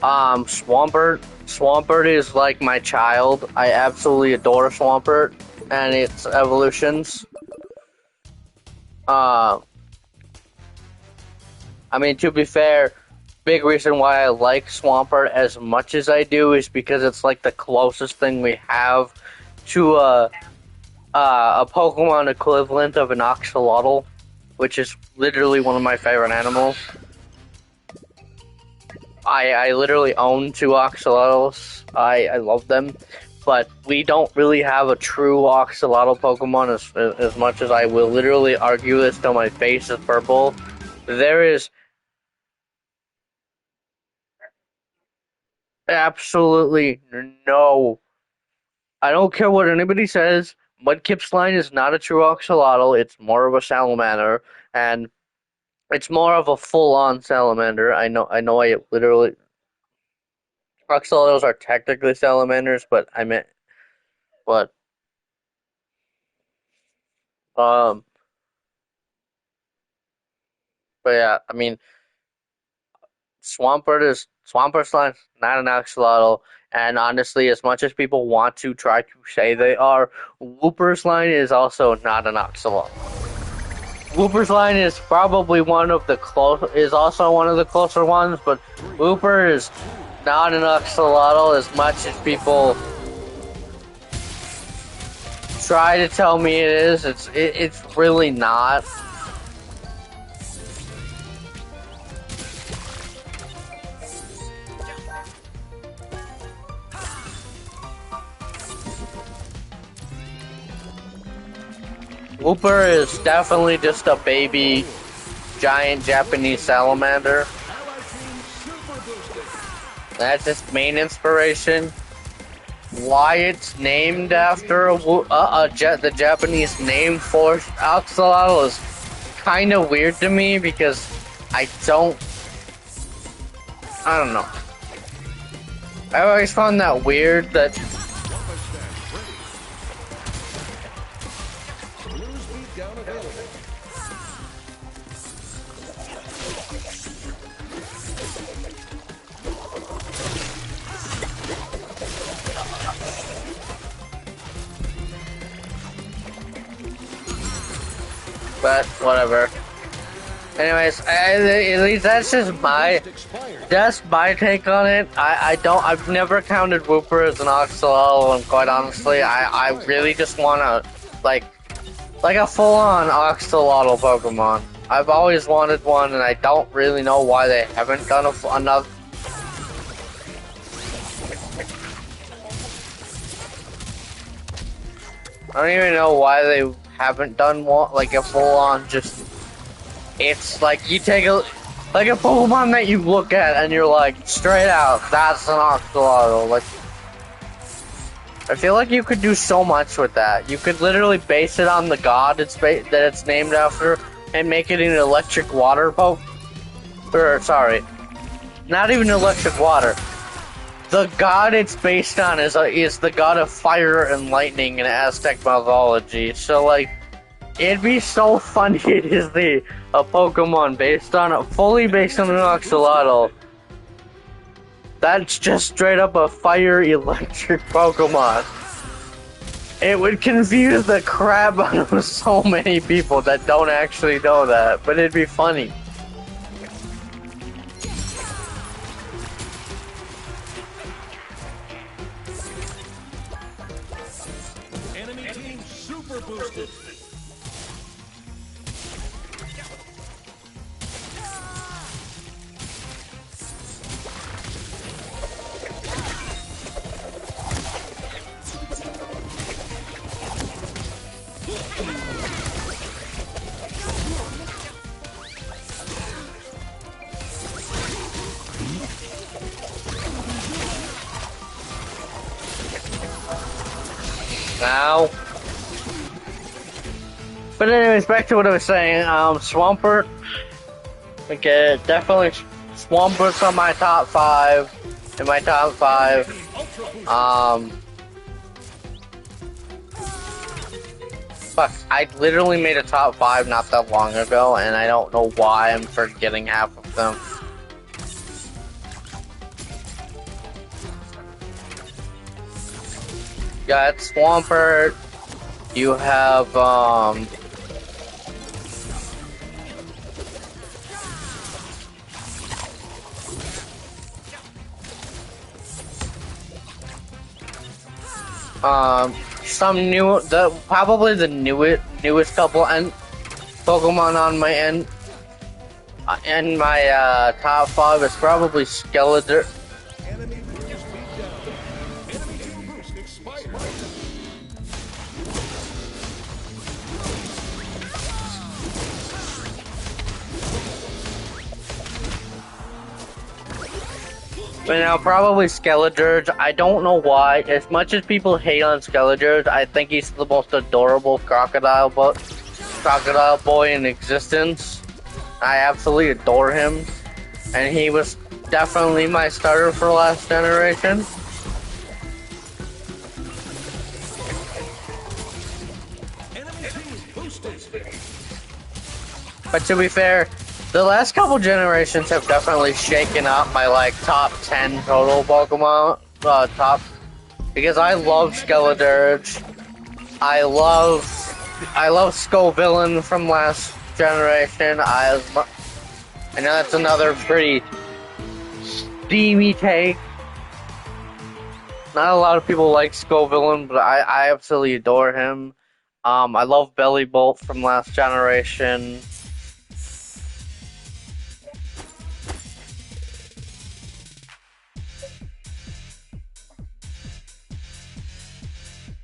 Swampert. Swampert is like my child. I absolutely adore Swampert and its evolutions. I mean, to be fair, big reason why I like Swampert as much as I do is because it's like the closest thing we have to a Pokemon equivalent of an Axolotl, which is literally one of my favorite animals. I literally own 2 Axolotls. I love them, but we don't really have a true Axolotl Pokemon as much as I will literally argue this till my face is purple. There is absolutely no... I don't care what anybody says, Mudkip's line is not a true Axolotl, it's more of a Salamander, and it's more of a full-on Salamander. I know I literally... Axolotls are technically Salamanders, but but yeah, I mean, Swampert's line, not an Axolotl, and honestly, as much as people want to try to say they are, Wooper's line is also not an Axolotl. Wooper's line is probably also one of the closer ones, but Wooper is not an Axolotl as much as people try to tell me it is. It's really not. Wooper is definitely just a baby, giant Japanese salamander. That's its main inspiration. Why it's named after the Japanese name for Axolotl is kind of weird to me because I don't know. I always found that weird that but whatever. Anyways, at least that's just my take on it. I've never counted Wooper as an Axolotl, and quite honestly, I really just want like a full-on Axolotl Pokemon. I've always wanted one, and I don't really know why they haven't done enough. I don't even know why they haven't done one, like a full on just, it's like you take a, like a Pokemon that you look at and you're like, straight out, that's an Axolotl. Like, I feel like you could do so much with that. You could literally base it on the god that it's named after and make it an electric water poke. Or, sorry, not even electric water. The god it's based on is the god of fire and lightning in Aztec mythology. So like, it'd be so funny to see a Pokemon fully based on an Axolotl. That's just straight up a fire electric Pokemon. It would confuse the crap out of so many people that don't actually know that, but it'd be funny.
Enemy team super boosted.
Now. But anyways, back to what I was saying. Swampert. Okay, definitely Swampert's on my top 5. In my top 5. Fuck, I literally made a top 5 not that long ago, and I don't know why I'm forgetting half of them. You got Swampert. You have, some probably the newest couple and Pokemon on my end. In my top 5 is probably Skeletor.
Enemy boost beat down. Enemy team boost expired.
But now probably Skeledirge. I don't know why. As much as people hate on Skeledirge, I think he's the most adorable crocodile boy in existence. I absolutely adore him, and he was definitely my starter for last generation.
Enemy team boosted.
But to be fair, the last couple generations have definitely shaken up my like top 10 total Pokemon because I love Skeledirge. I love Scovillain from last generation. I know that's another pretty steamy take. Not a lot of people like Scovillain, but I absolutely adore him. I love Bellibolt from last generation.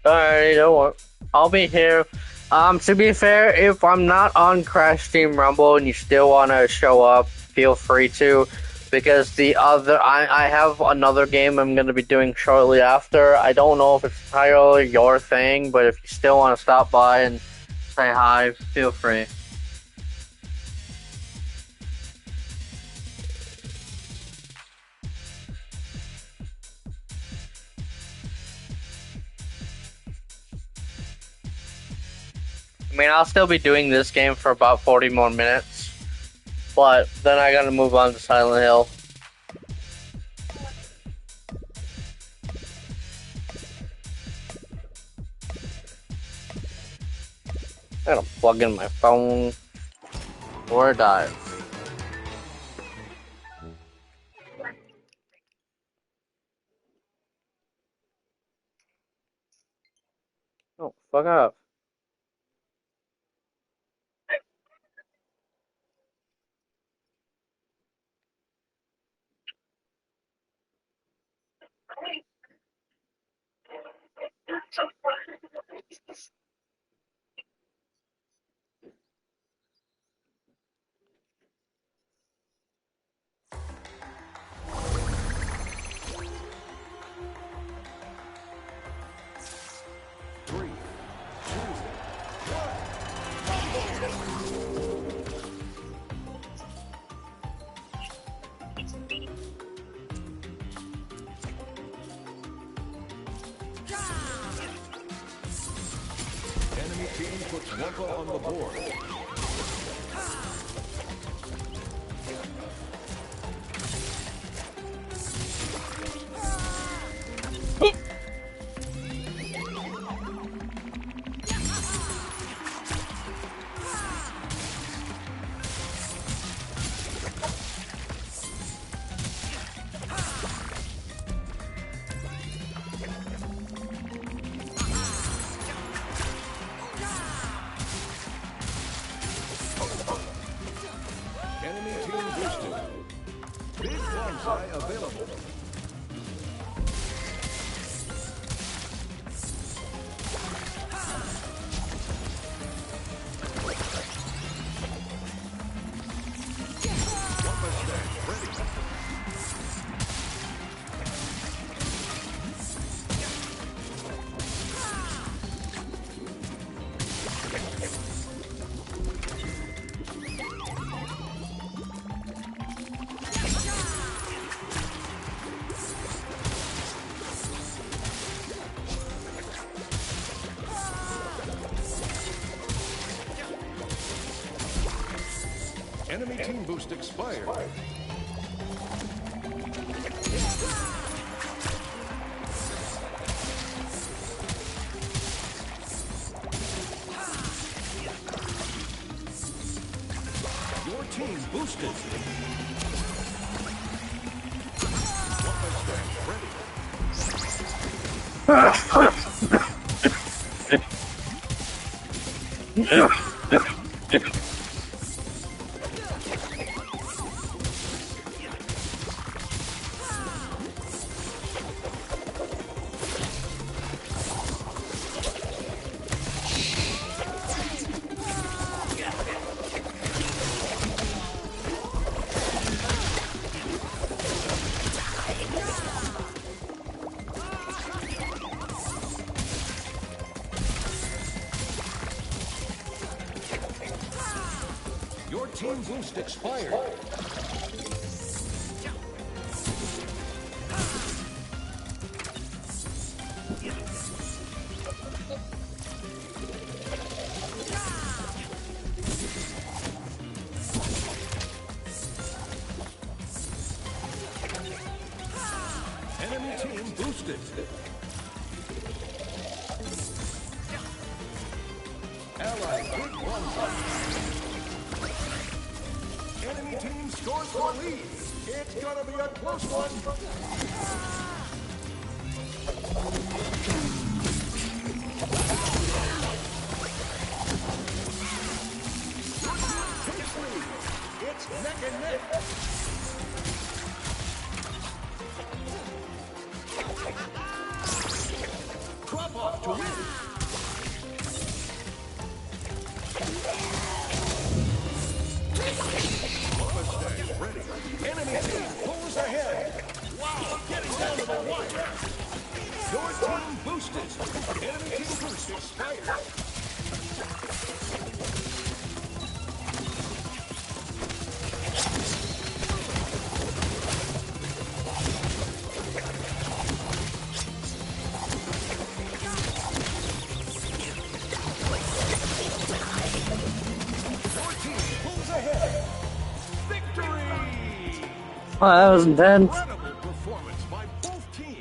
Alright, don't worry. I'll be here. To be fair, if I'm not on Crash Team Rumble and you still want to show up, feel free to. Because I have another game I'm going to be doing shortly after. I don't know if it's entirely your thing, but if you still want to stop by and say hi, feel free. I mean, I'll still be doing this game for about 40 more minutes, but then I gotta move on to Silent Hill. I gotta plug in my phone or dive. Oh, fuck off.
Enemy team puts Wumpa on the board. Enemy team boosted. Big bonsai available. Wumpa stash ready. Enemy team boost expired. Your team boosted. Wumpa stash ready. Your team boost expired. Enemy team boosted. Ally big one. Enemy team scores for the lead. It's gonna be a close one. Takes lead. It's neck and neck. Drop off to win. Wumpa stash ready. Enemy team pulls ahead. Wow, getting down to the wire. Your team boosted. Enemy team boost expired. Your team pulls ahead. Victory!
Well, that was intense.
Incredible performance by both teams.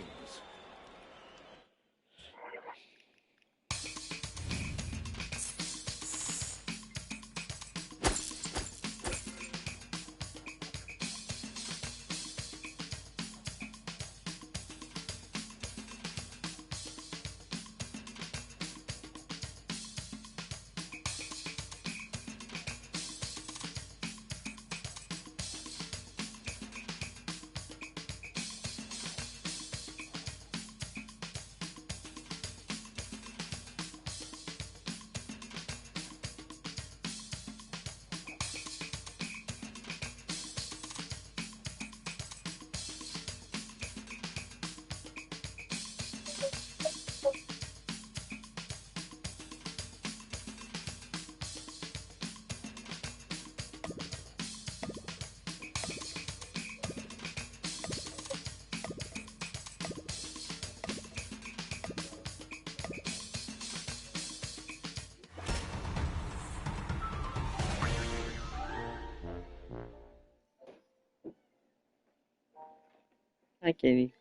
Hi, Kitty.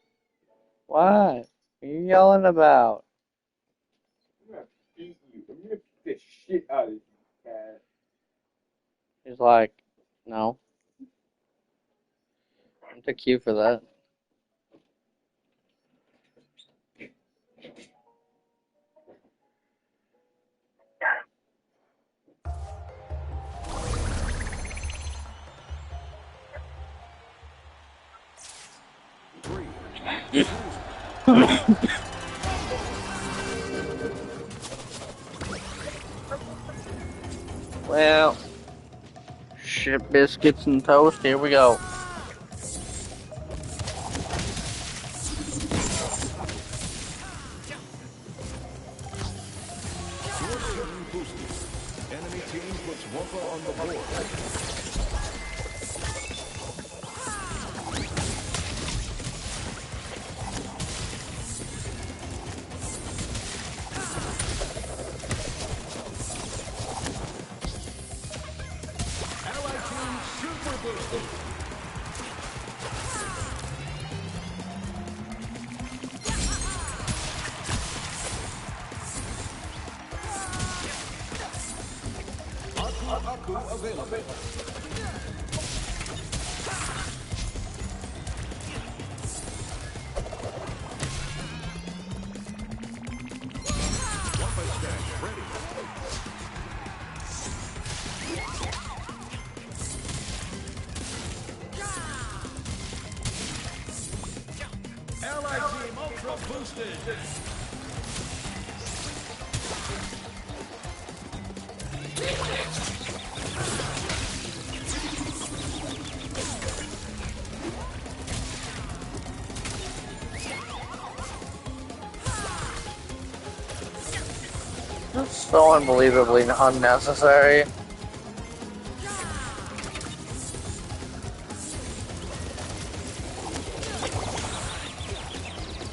What are you yelling about?
I'm gonna beat you. I'm gonna beat the shit out of you, cat.
He's like, no. I'm too cute for that.
Three,
Well, shit, biscuits and toast. Here we go.
your team boosted. Enemy team puts Wumpa on the board. Allied team super boosted. Aku available. Wumpa stash ready. Allied team ultra boosted.
That's so unbelievably unnecessary.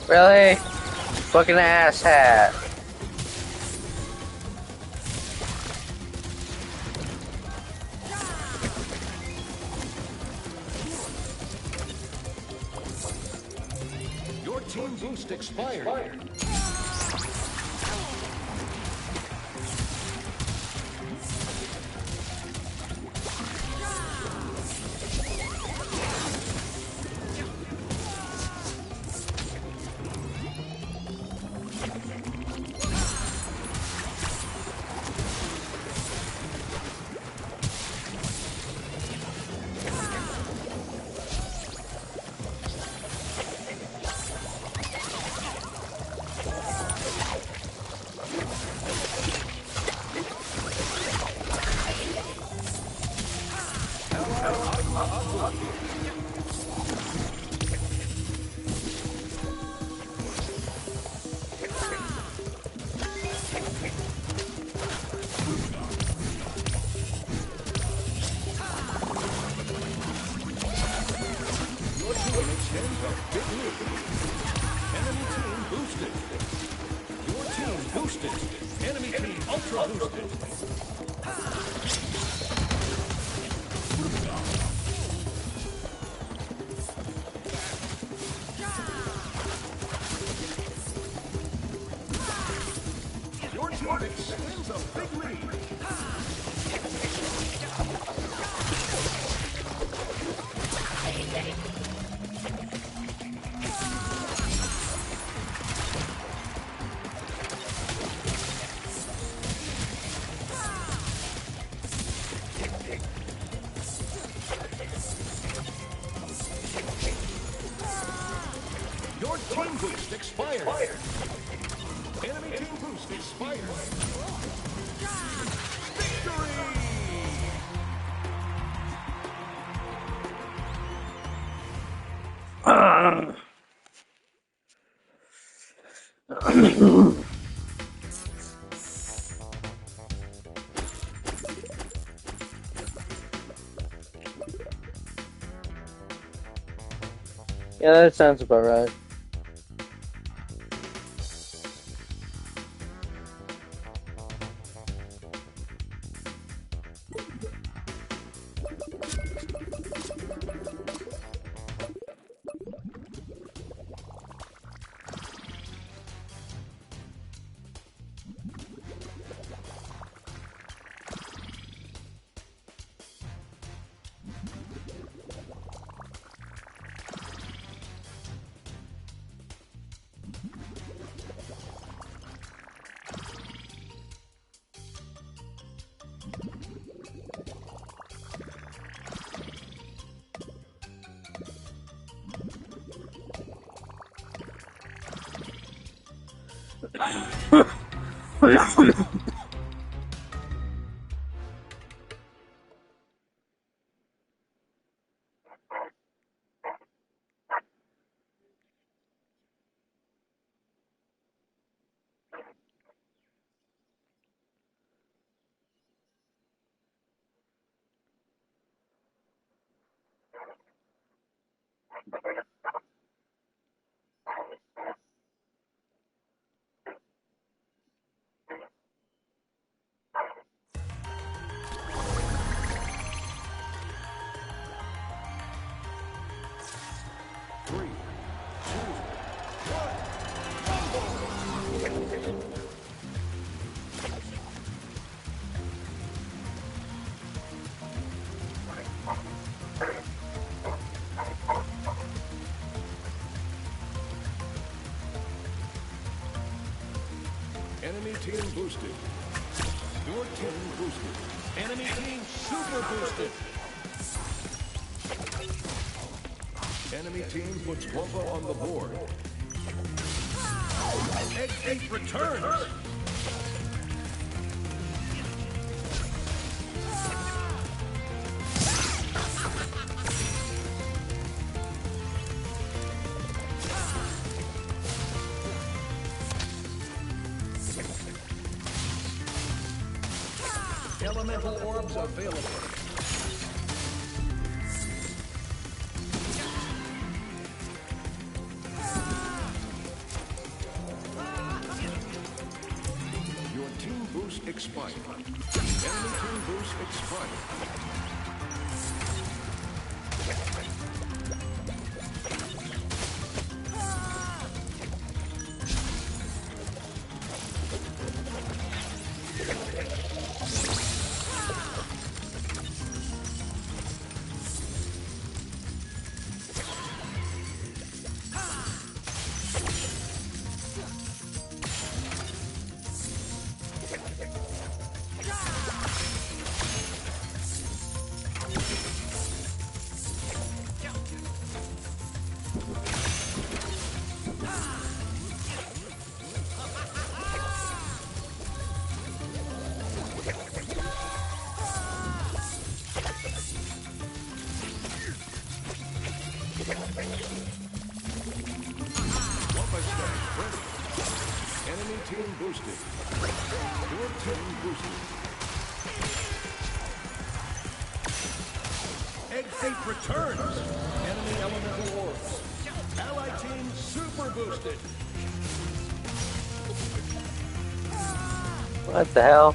Really? Fucking asshat.
Your team boost expired. Your team extends a big lead. Enemy team boosted. Your team boosted. Enemy team ultra boosted. Your team extends a big lead. Your team boost expired. Enemy team boost expired. Victory!
Yeah, that sounds about right.
Three, two, enemy team boosted. Your team boosted. Enemy team super boosted. Enemy team puts Wumpa on the board. Egg 8 returns. Elemental orbs available. Your team boost expired. Enemy team boost expired. Wumpa stack ready. Enemy team boosted. Your team boosted. Egg 8 returns. Enemy elemental orbs. Allied team super boosted.
What the hell?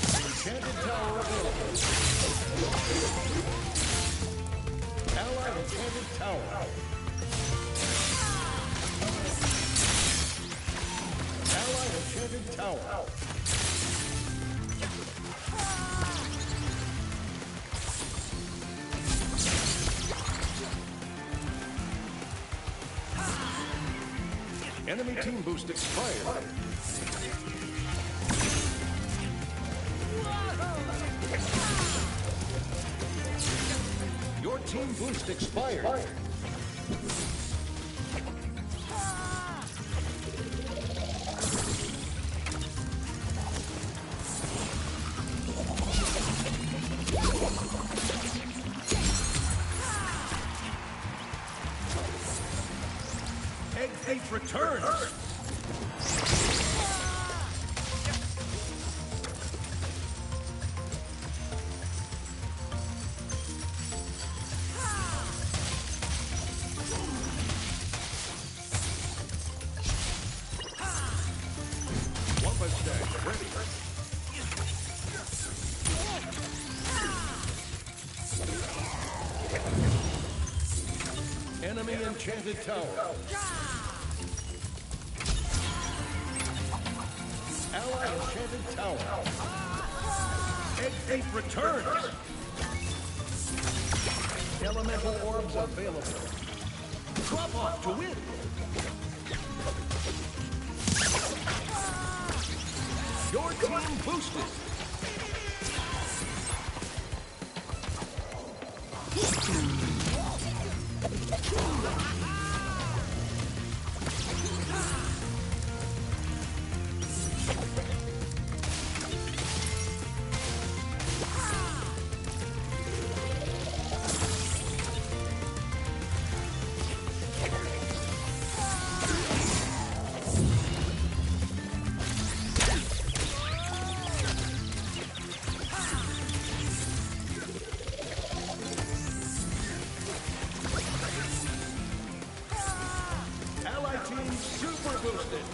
Enchanted tower available. Allied enchanted tower. Allied enchanted tower. Enemy team boost expired. Your team boost expired. Egg 8 returns. Wumpa stack ready. Enemy enchanted tower. Ally enchanted tower. Egg 8 returns. Elemental orbs available. Drop off to win. Your team boosted. super boosted.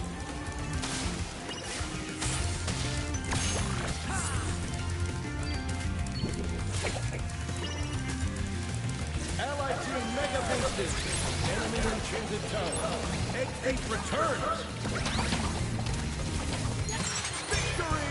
Allied team mega boosted. Enemy enchanted tower. Egg 8 returns. Victory!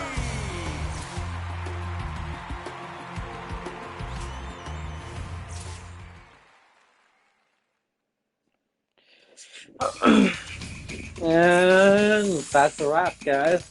And that's a wrap, guys.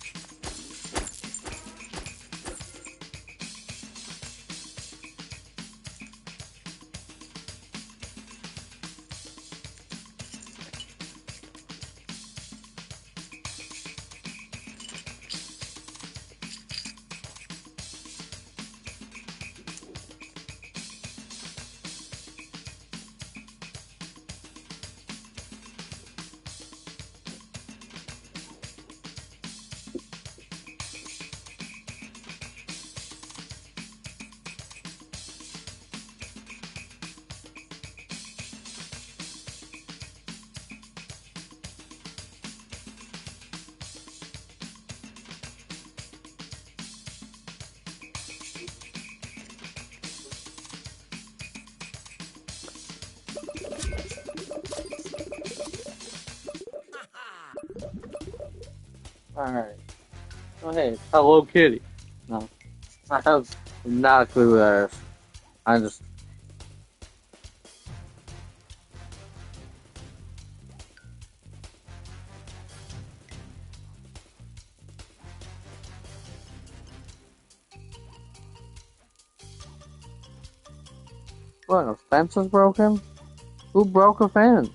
Alright. Oh, hey, it's Hello Kitty. No. I have not a clue who that is. I just. What, a fence was broken? Who broke a fence?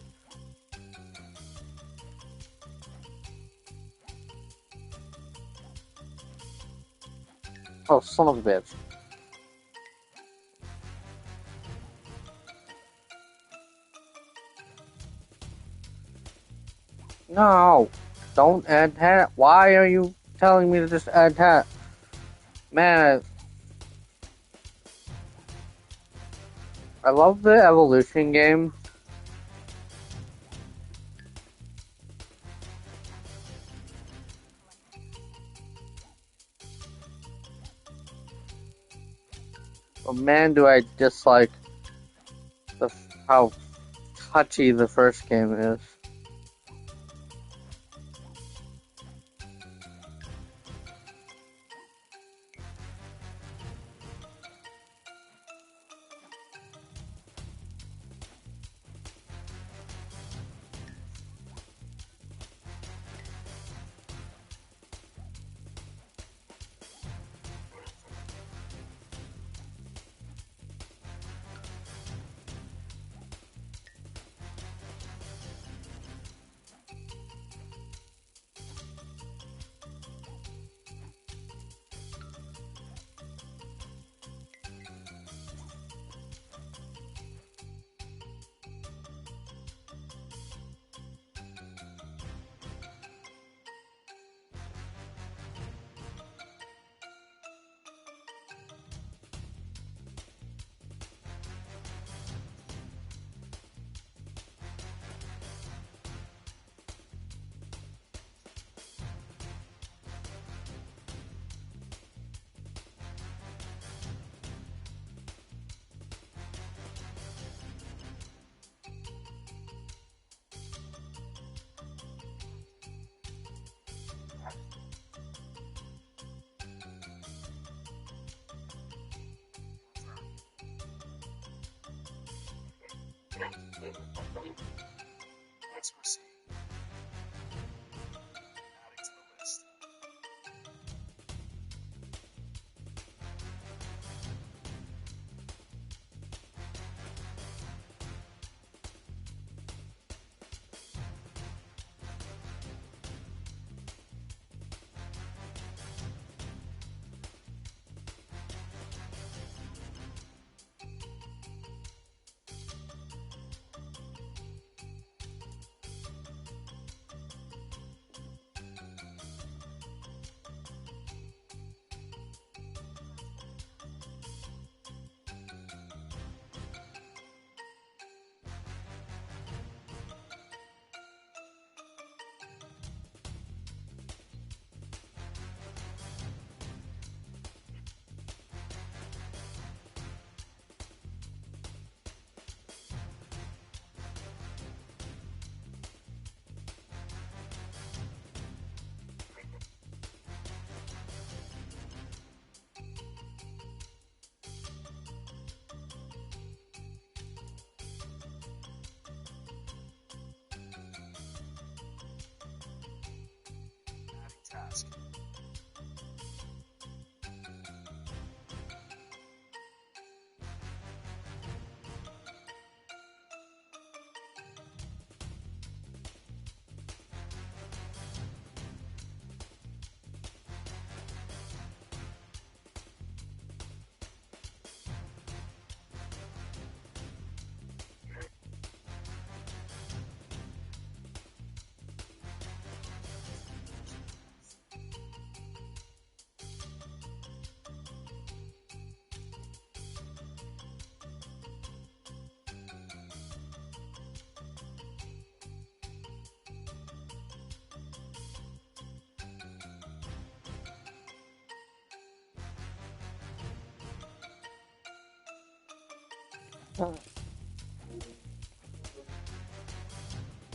Oh, son of a bitch. No! Don't add that. Why are you telling me to just add that? Man, I love the evolution game. But man, do I dislike how touchy the first game is.
Let's proceed. Adding to the list.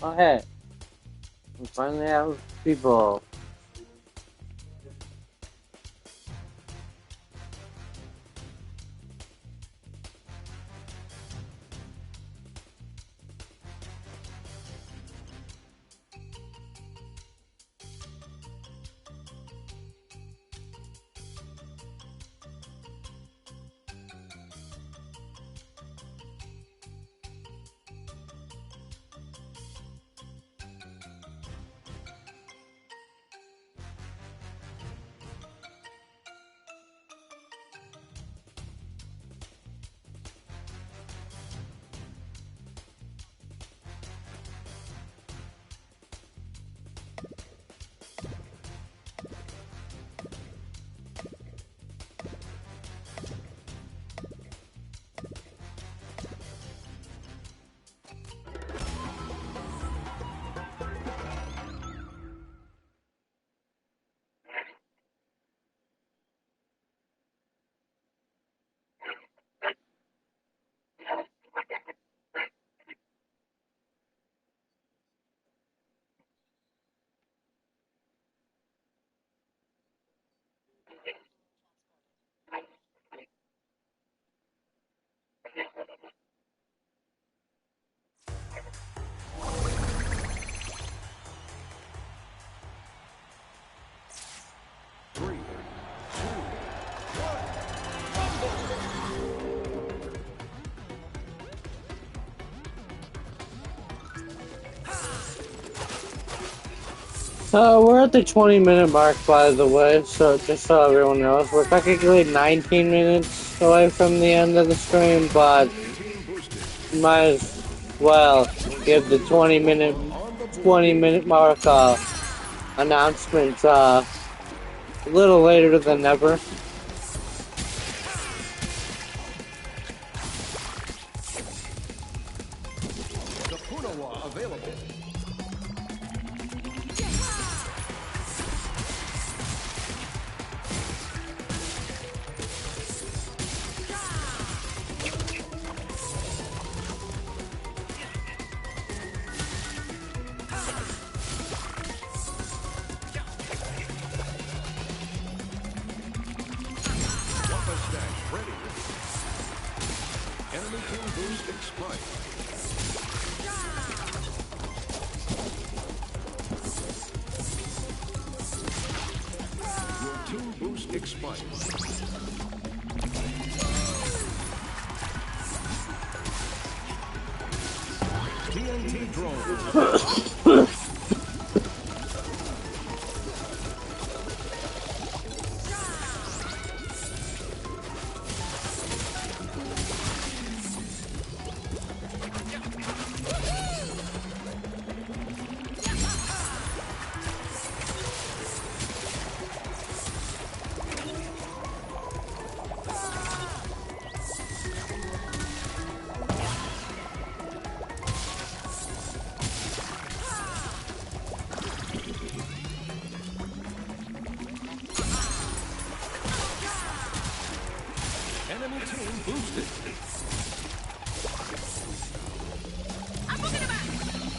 Oh, hey. We finally have people.
Three, two,
We're at the 20-minute mark, by the way, so just so everyone knows, we're technically 19 minutes away from the end of the stream, but
team boosted.
might as well give the 20-minute mark announcement a little later than ever.
The Punawa available. Wappa Stash ready. Enemy team boost expired. Your team boost expired. TNT drone. Enemy team boosted.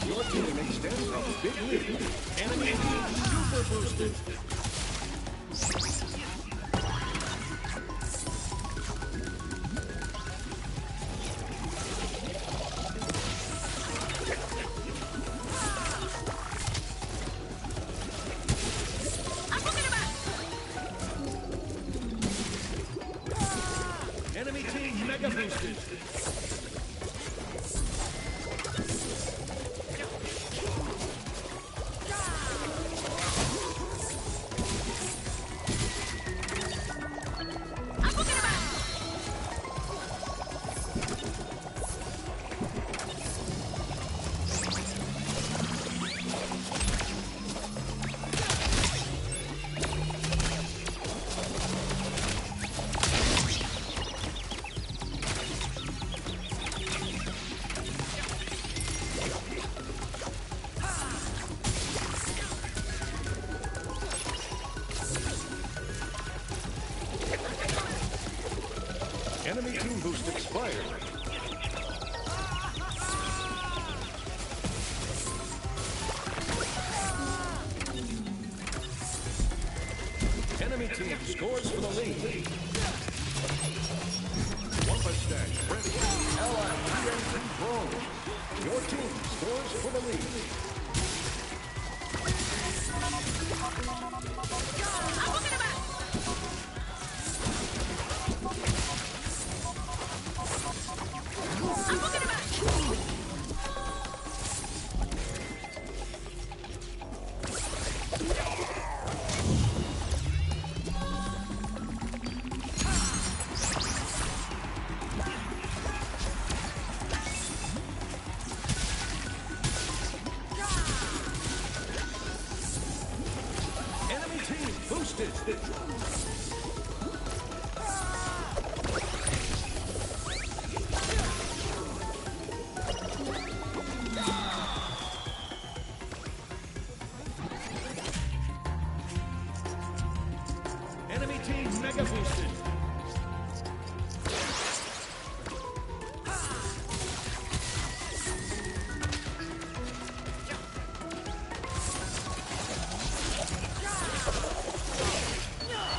Your team extends a big lead. Enemy team super boosted. Enemy team boost expired. Enemy team scores for the lead. Wumpa stack ready. Allied TNT drone. Your team scores for the lead. Enemy team boosted. Enemy team mega boosted.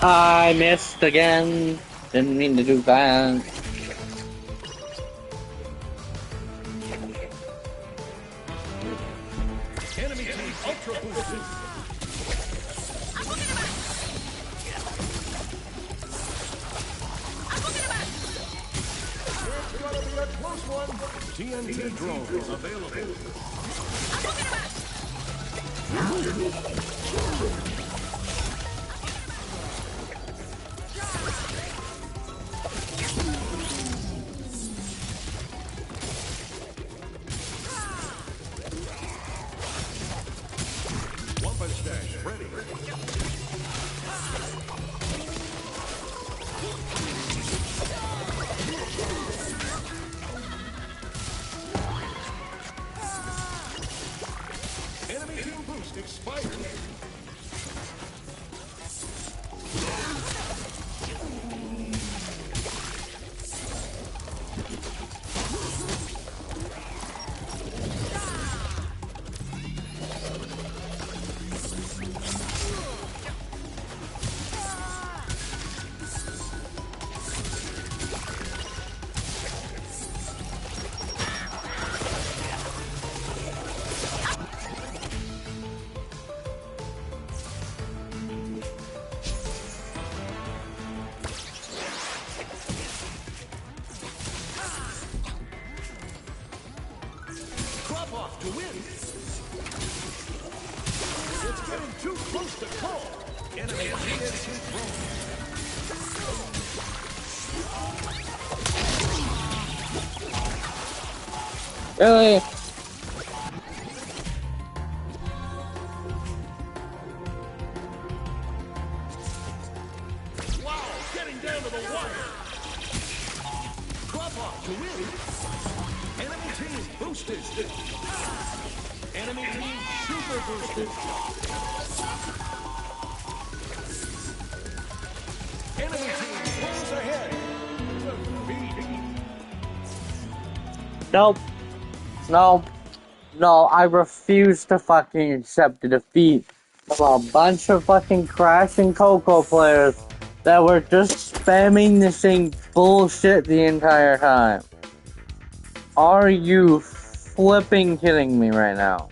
I missed again. Didn't mean to do that.
Enemy team ultra boosted. It's gonna be a close one. TNT drone is available. Wumpa stack ready. Enemy team boost expired. Drop off to win. It's getting too close to call. Enemy TNT drone.
Really?
Wow, getting down to the wire. Drop off to win. Enemy team boosted. Enemy team super boosted. Enemy team pulls ahead. Defeat.
Nope. No. No, I refuse to fucking accept the defeat of a bunch of fucking Crashing Coco players that were just spamming the same bullshit the entire time. Are you flipping kidding me right now?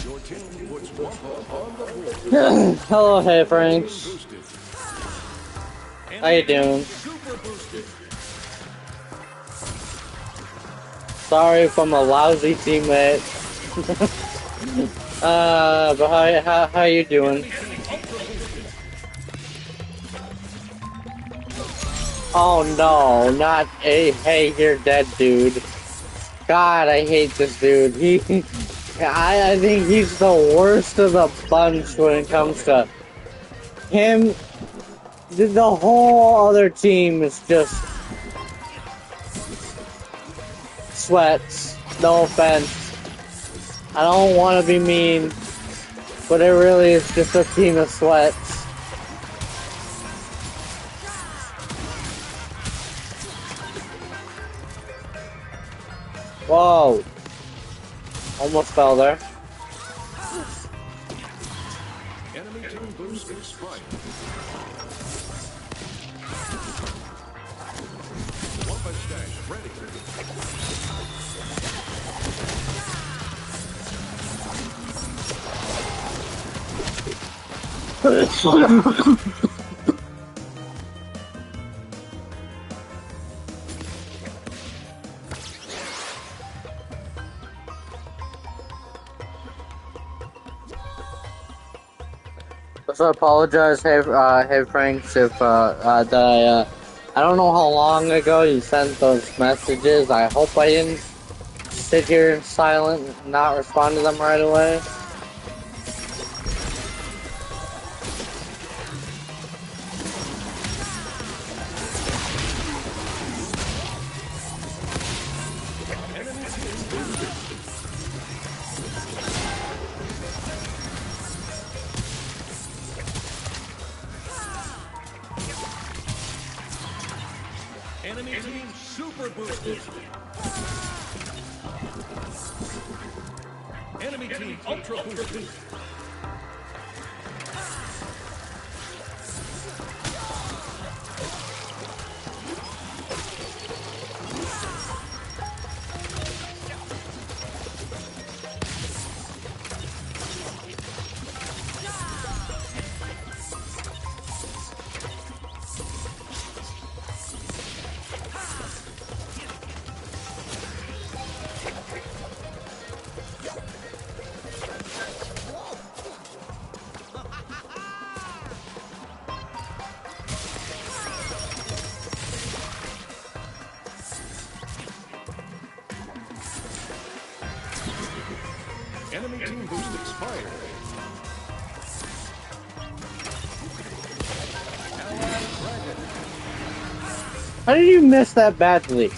Your team puts Wumpa on the board.
Hello, hey
Team
Franks.
boosted.
How you doing?
Super boosted.
Sorry if I'm a lousy teammate. But how you doing? Oh no, not hey, you're dead, dude. God, I hate this dude. I think he's the worst of the bunch when it comes to him. The whole other team is just sweats. No offense. I don't want to be mean, but it really is just a team of sweats. Whoa. Almost fell there.
Enemy team boost expired. Wumpa stash ready.
So I apologize, hey Franks, if I don't know how long ago you sent those messages. I hope I didn't sit here in silent and not respond to them right away.
Enemy team super boosted. Enemy team ultra boosted. Enemy team boost expired.
How did you miss that badly?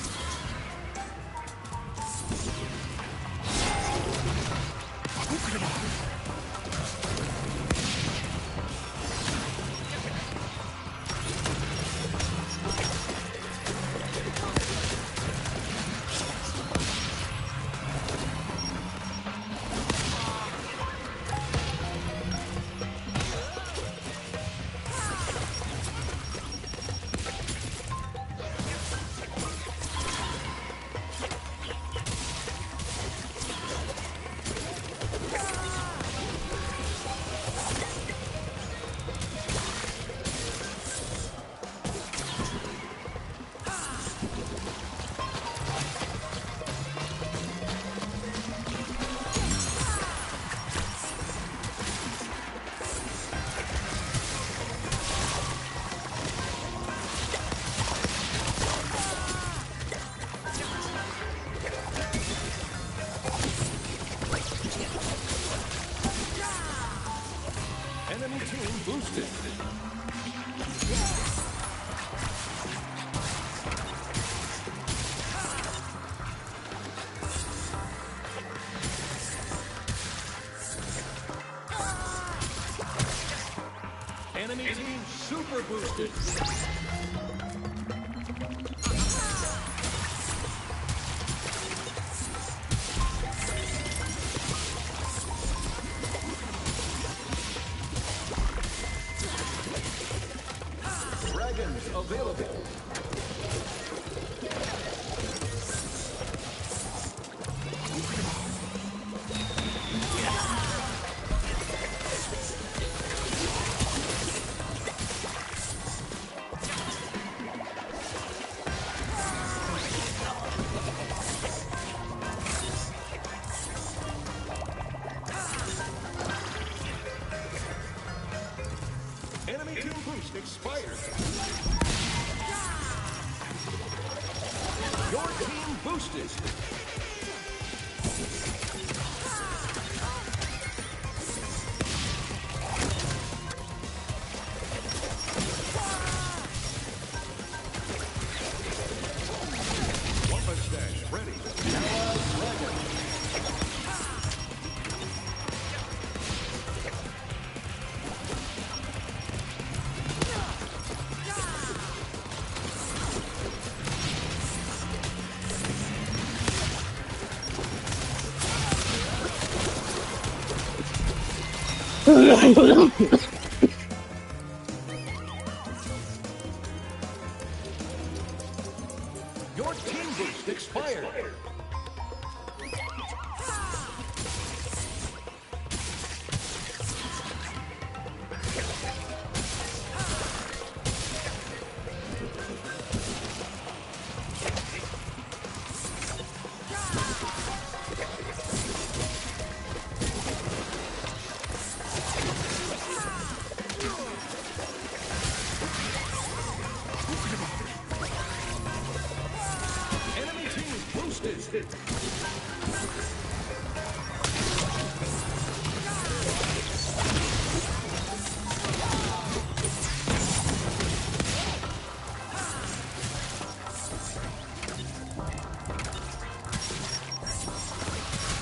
Enemy team boosted. Enemy team super boosted. Dragons available. expired. Your team boosted. Weapon stash ready. Allied Dragon. Your team boost expired. Enemy team boosted.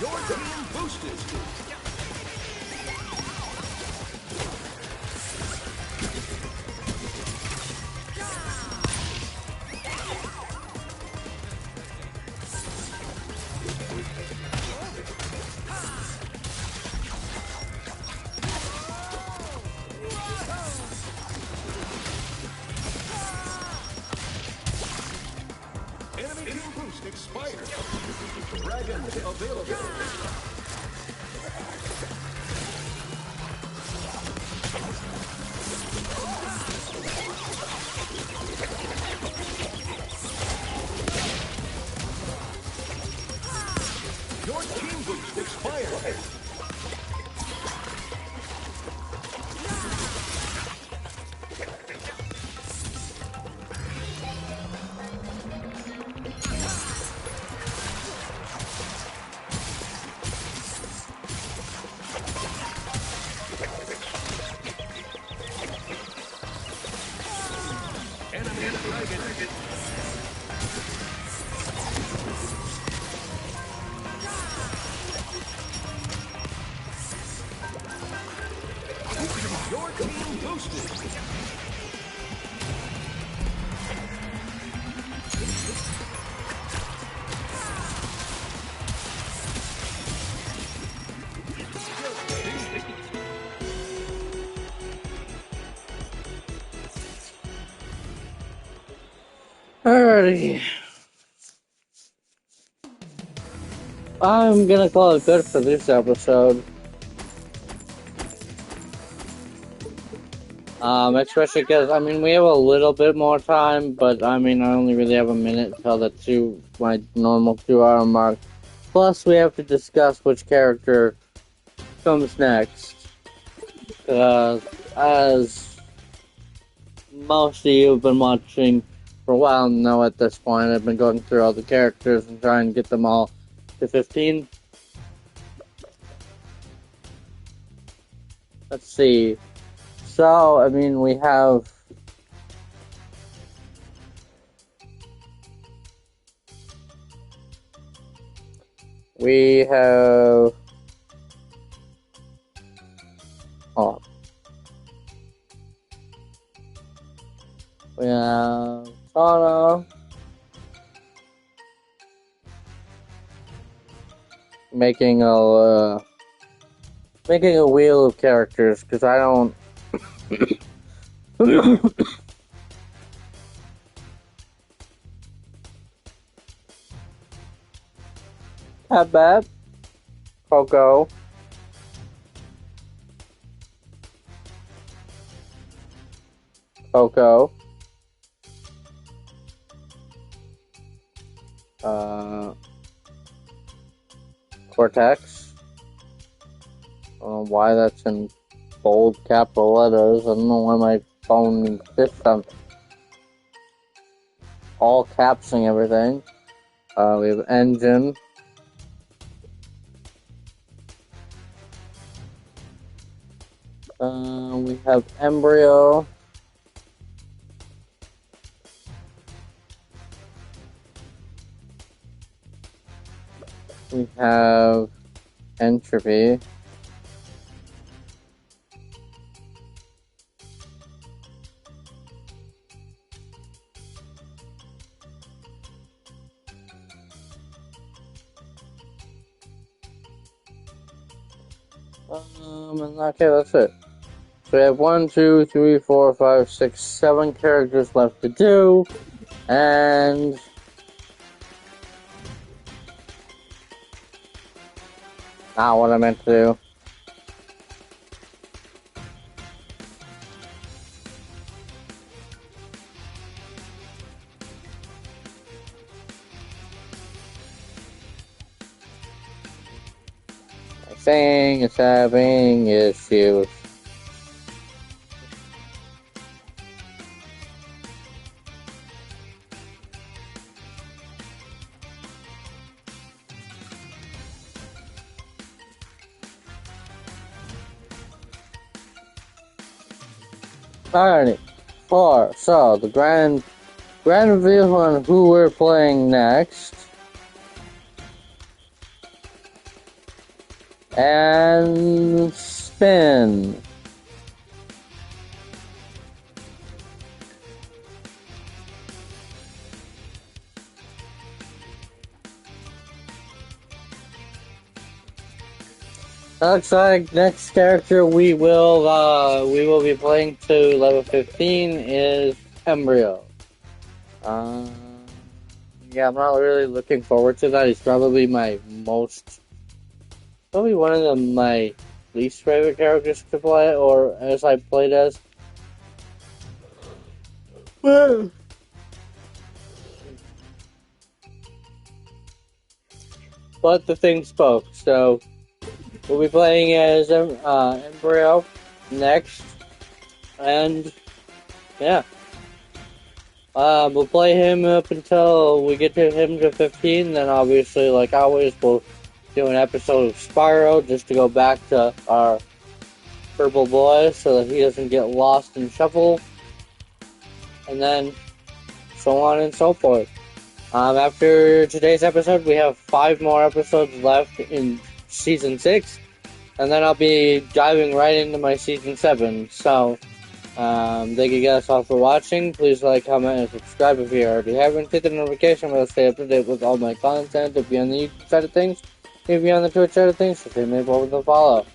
Your team boosted. Enemy team boost expired. Dragon available. Your team boost expired. Enemy dragon. Your team boosted.
Alrighty. I'm gonna call it good for this episode. Especially because, I mean, we have a little bit more time, but, I mean, I only really have a minute till my normal 2 hour mark. Plus, we have to discuss which character comes next. As most of you have been watching for a while now at this point, I've been going through all the characters and trying to get them all to 15. Let's see. So, I mean, we have oh, we have Tana making a wheel of characters because I don't. Tabab, Coco, Cortex. I don't know why that's in bold capital letters. I don't know why my phone system. All captioning everything. We have engine. We have embryo. We have entropy. And okay, that's it. So we have 1, 2, 3, 4, 5, 6, 7 characters left to do, and not what I meant to do. My thing is having issues. Alrighty. So the grand reveal on who we're playing next. And spin. Looks like next character we will be playing to level 15 is Embryo. Yeah, I'm not really looking forward to that. He's probably my probably one of my least favorite characters to play, or as I played as. But the thing spoke, so we'll be playing as Embryo next, and yeah, we'll play him up until we get to him to 15. Then obviously, like always, we'll do an episode of Spyro just to go back to our purple boy so that he doesn't get lost in shuffle, and then so on and so forth. After today's episode, we have 5 more episodes left in Season 6, and then I'll be diving right into my Season 7. So, thank you guys all for watching. Please like, comment, and subscribe if you already haven't. Hit the notification bell to stay up to date with all my content. If you're on the YouTube side of things, if you're on the Twitch side of things, just hit me over the follow.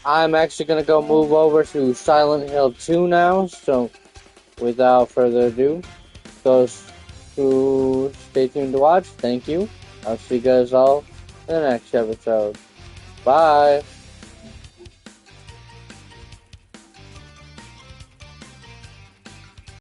I'm actually going to go move over to Silent Hill 2 now, so without further ado, those who stay tuned to watch, thank you. I'll see you guys all in the next episode. Bye!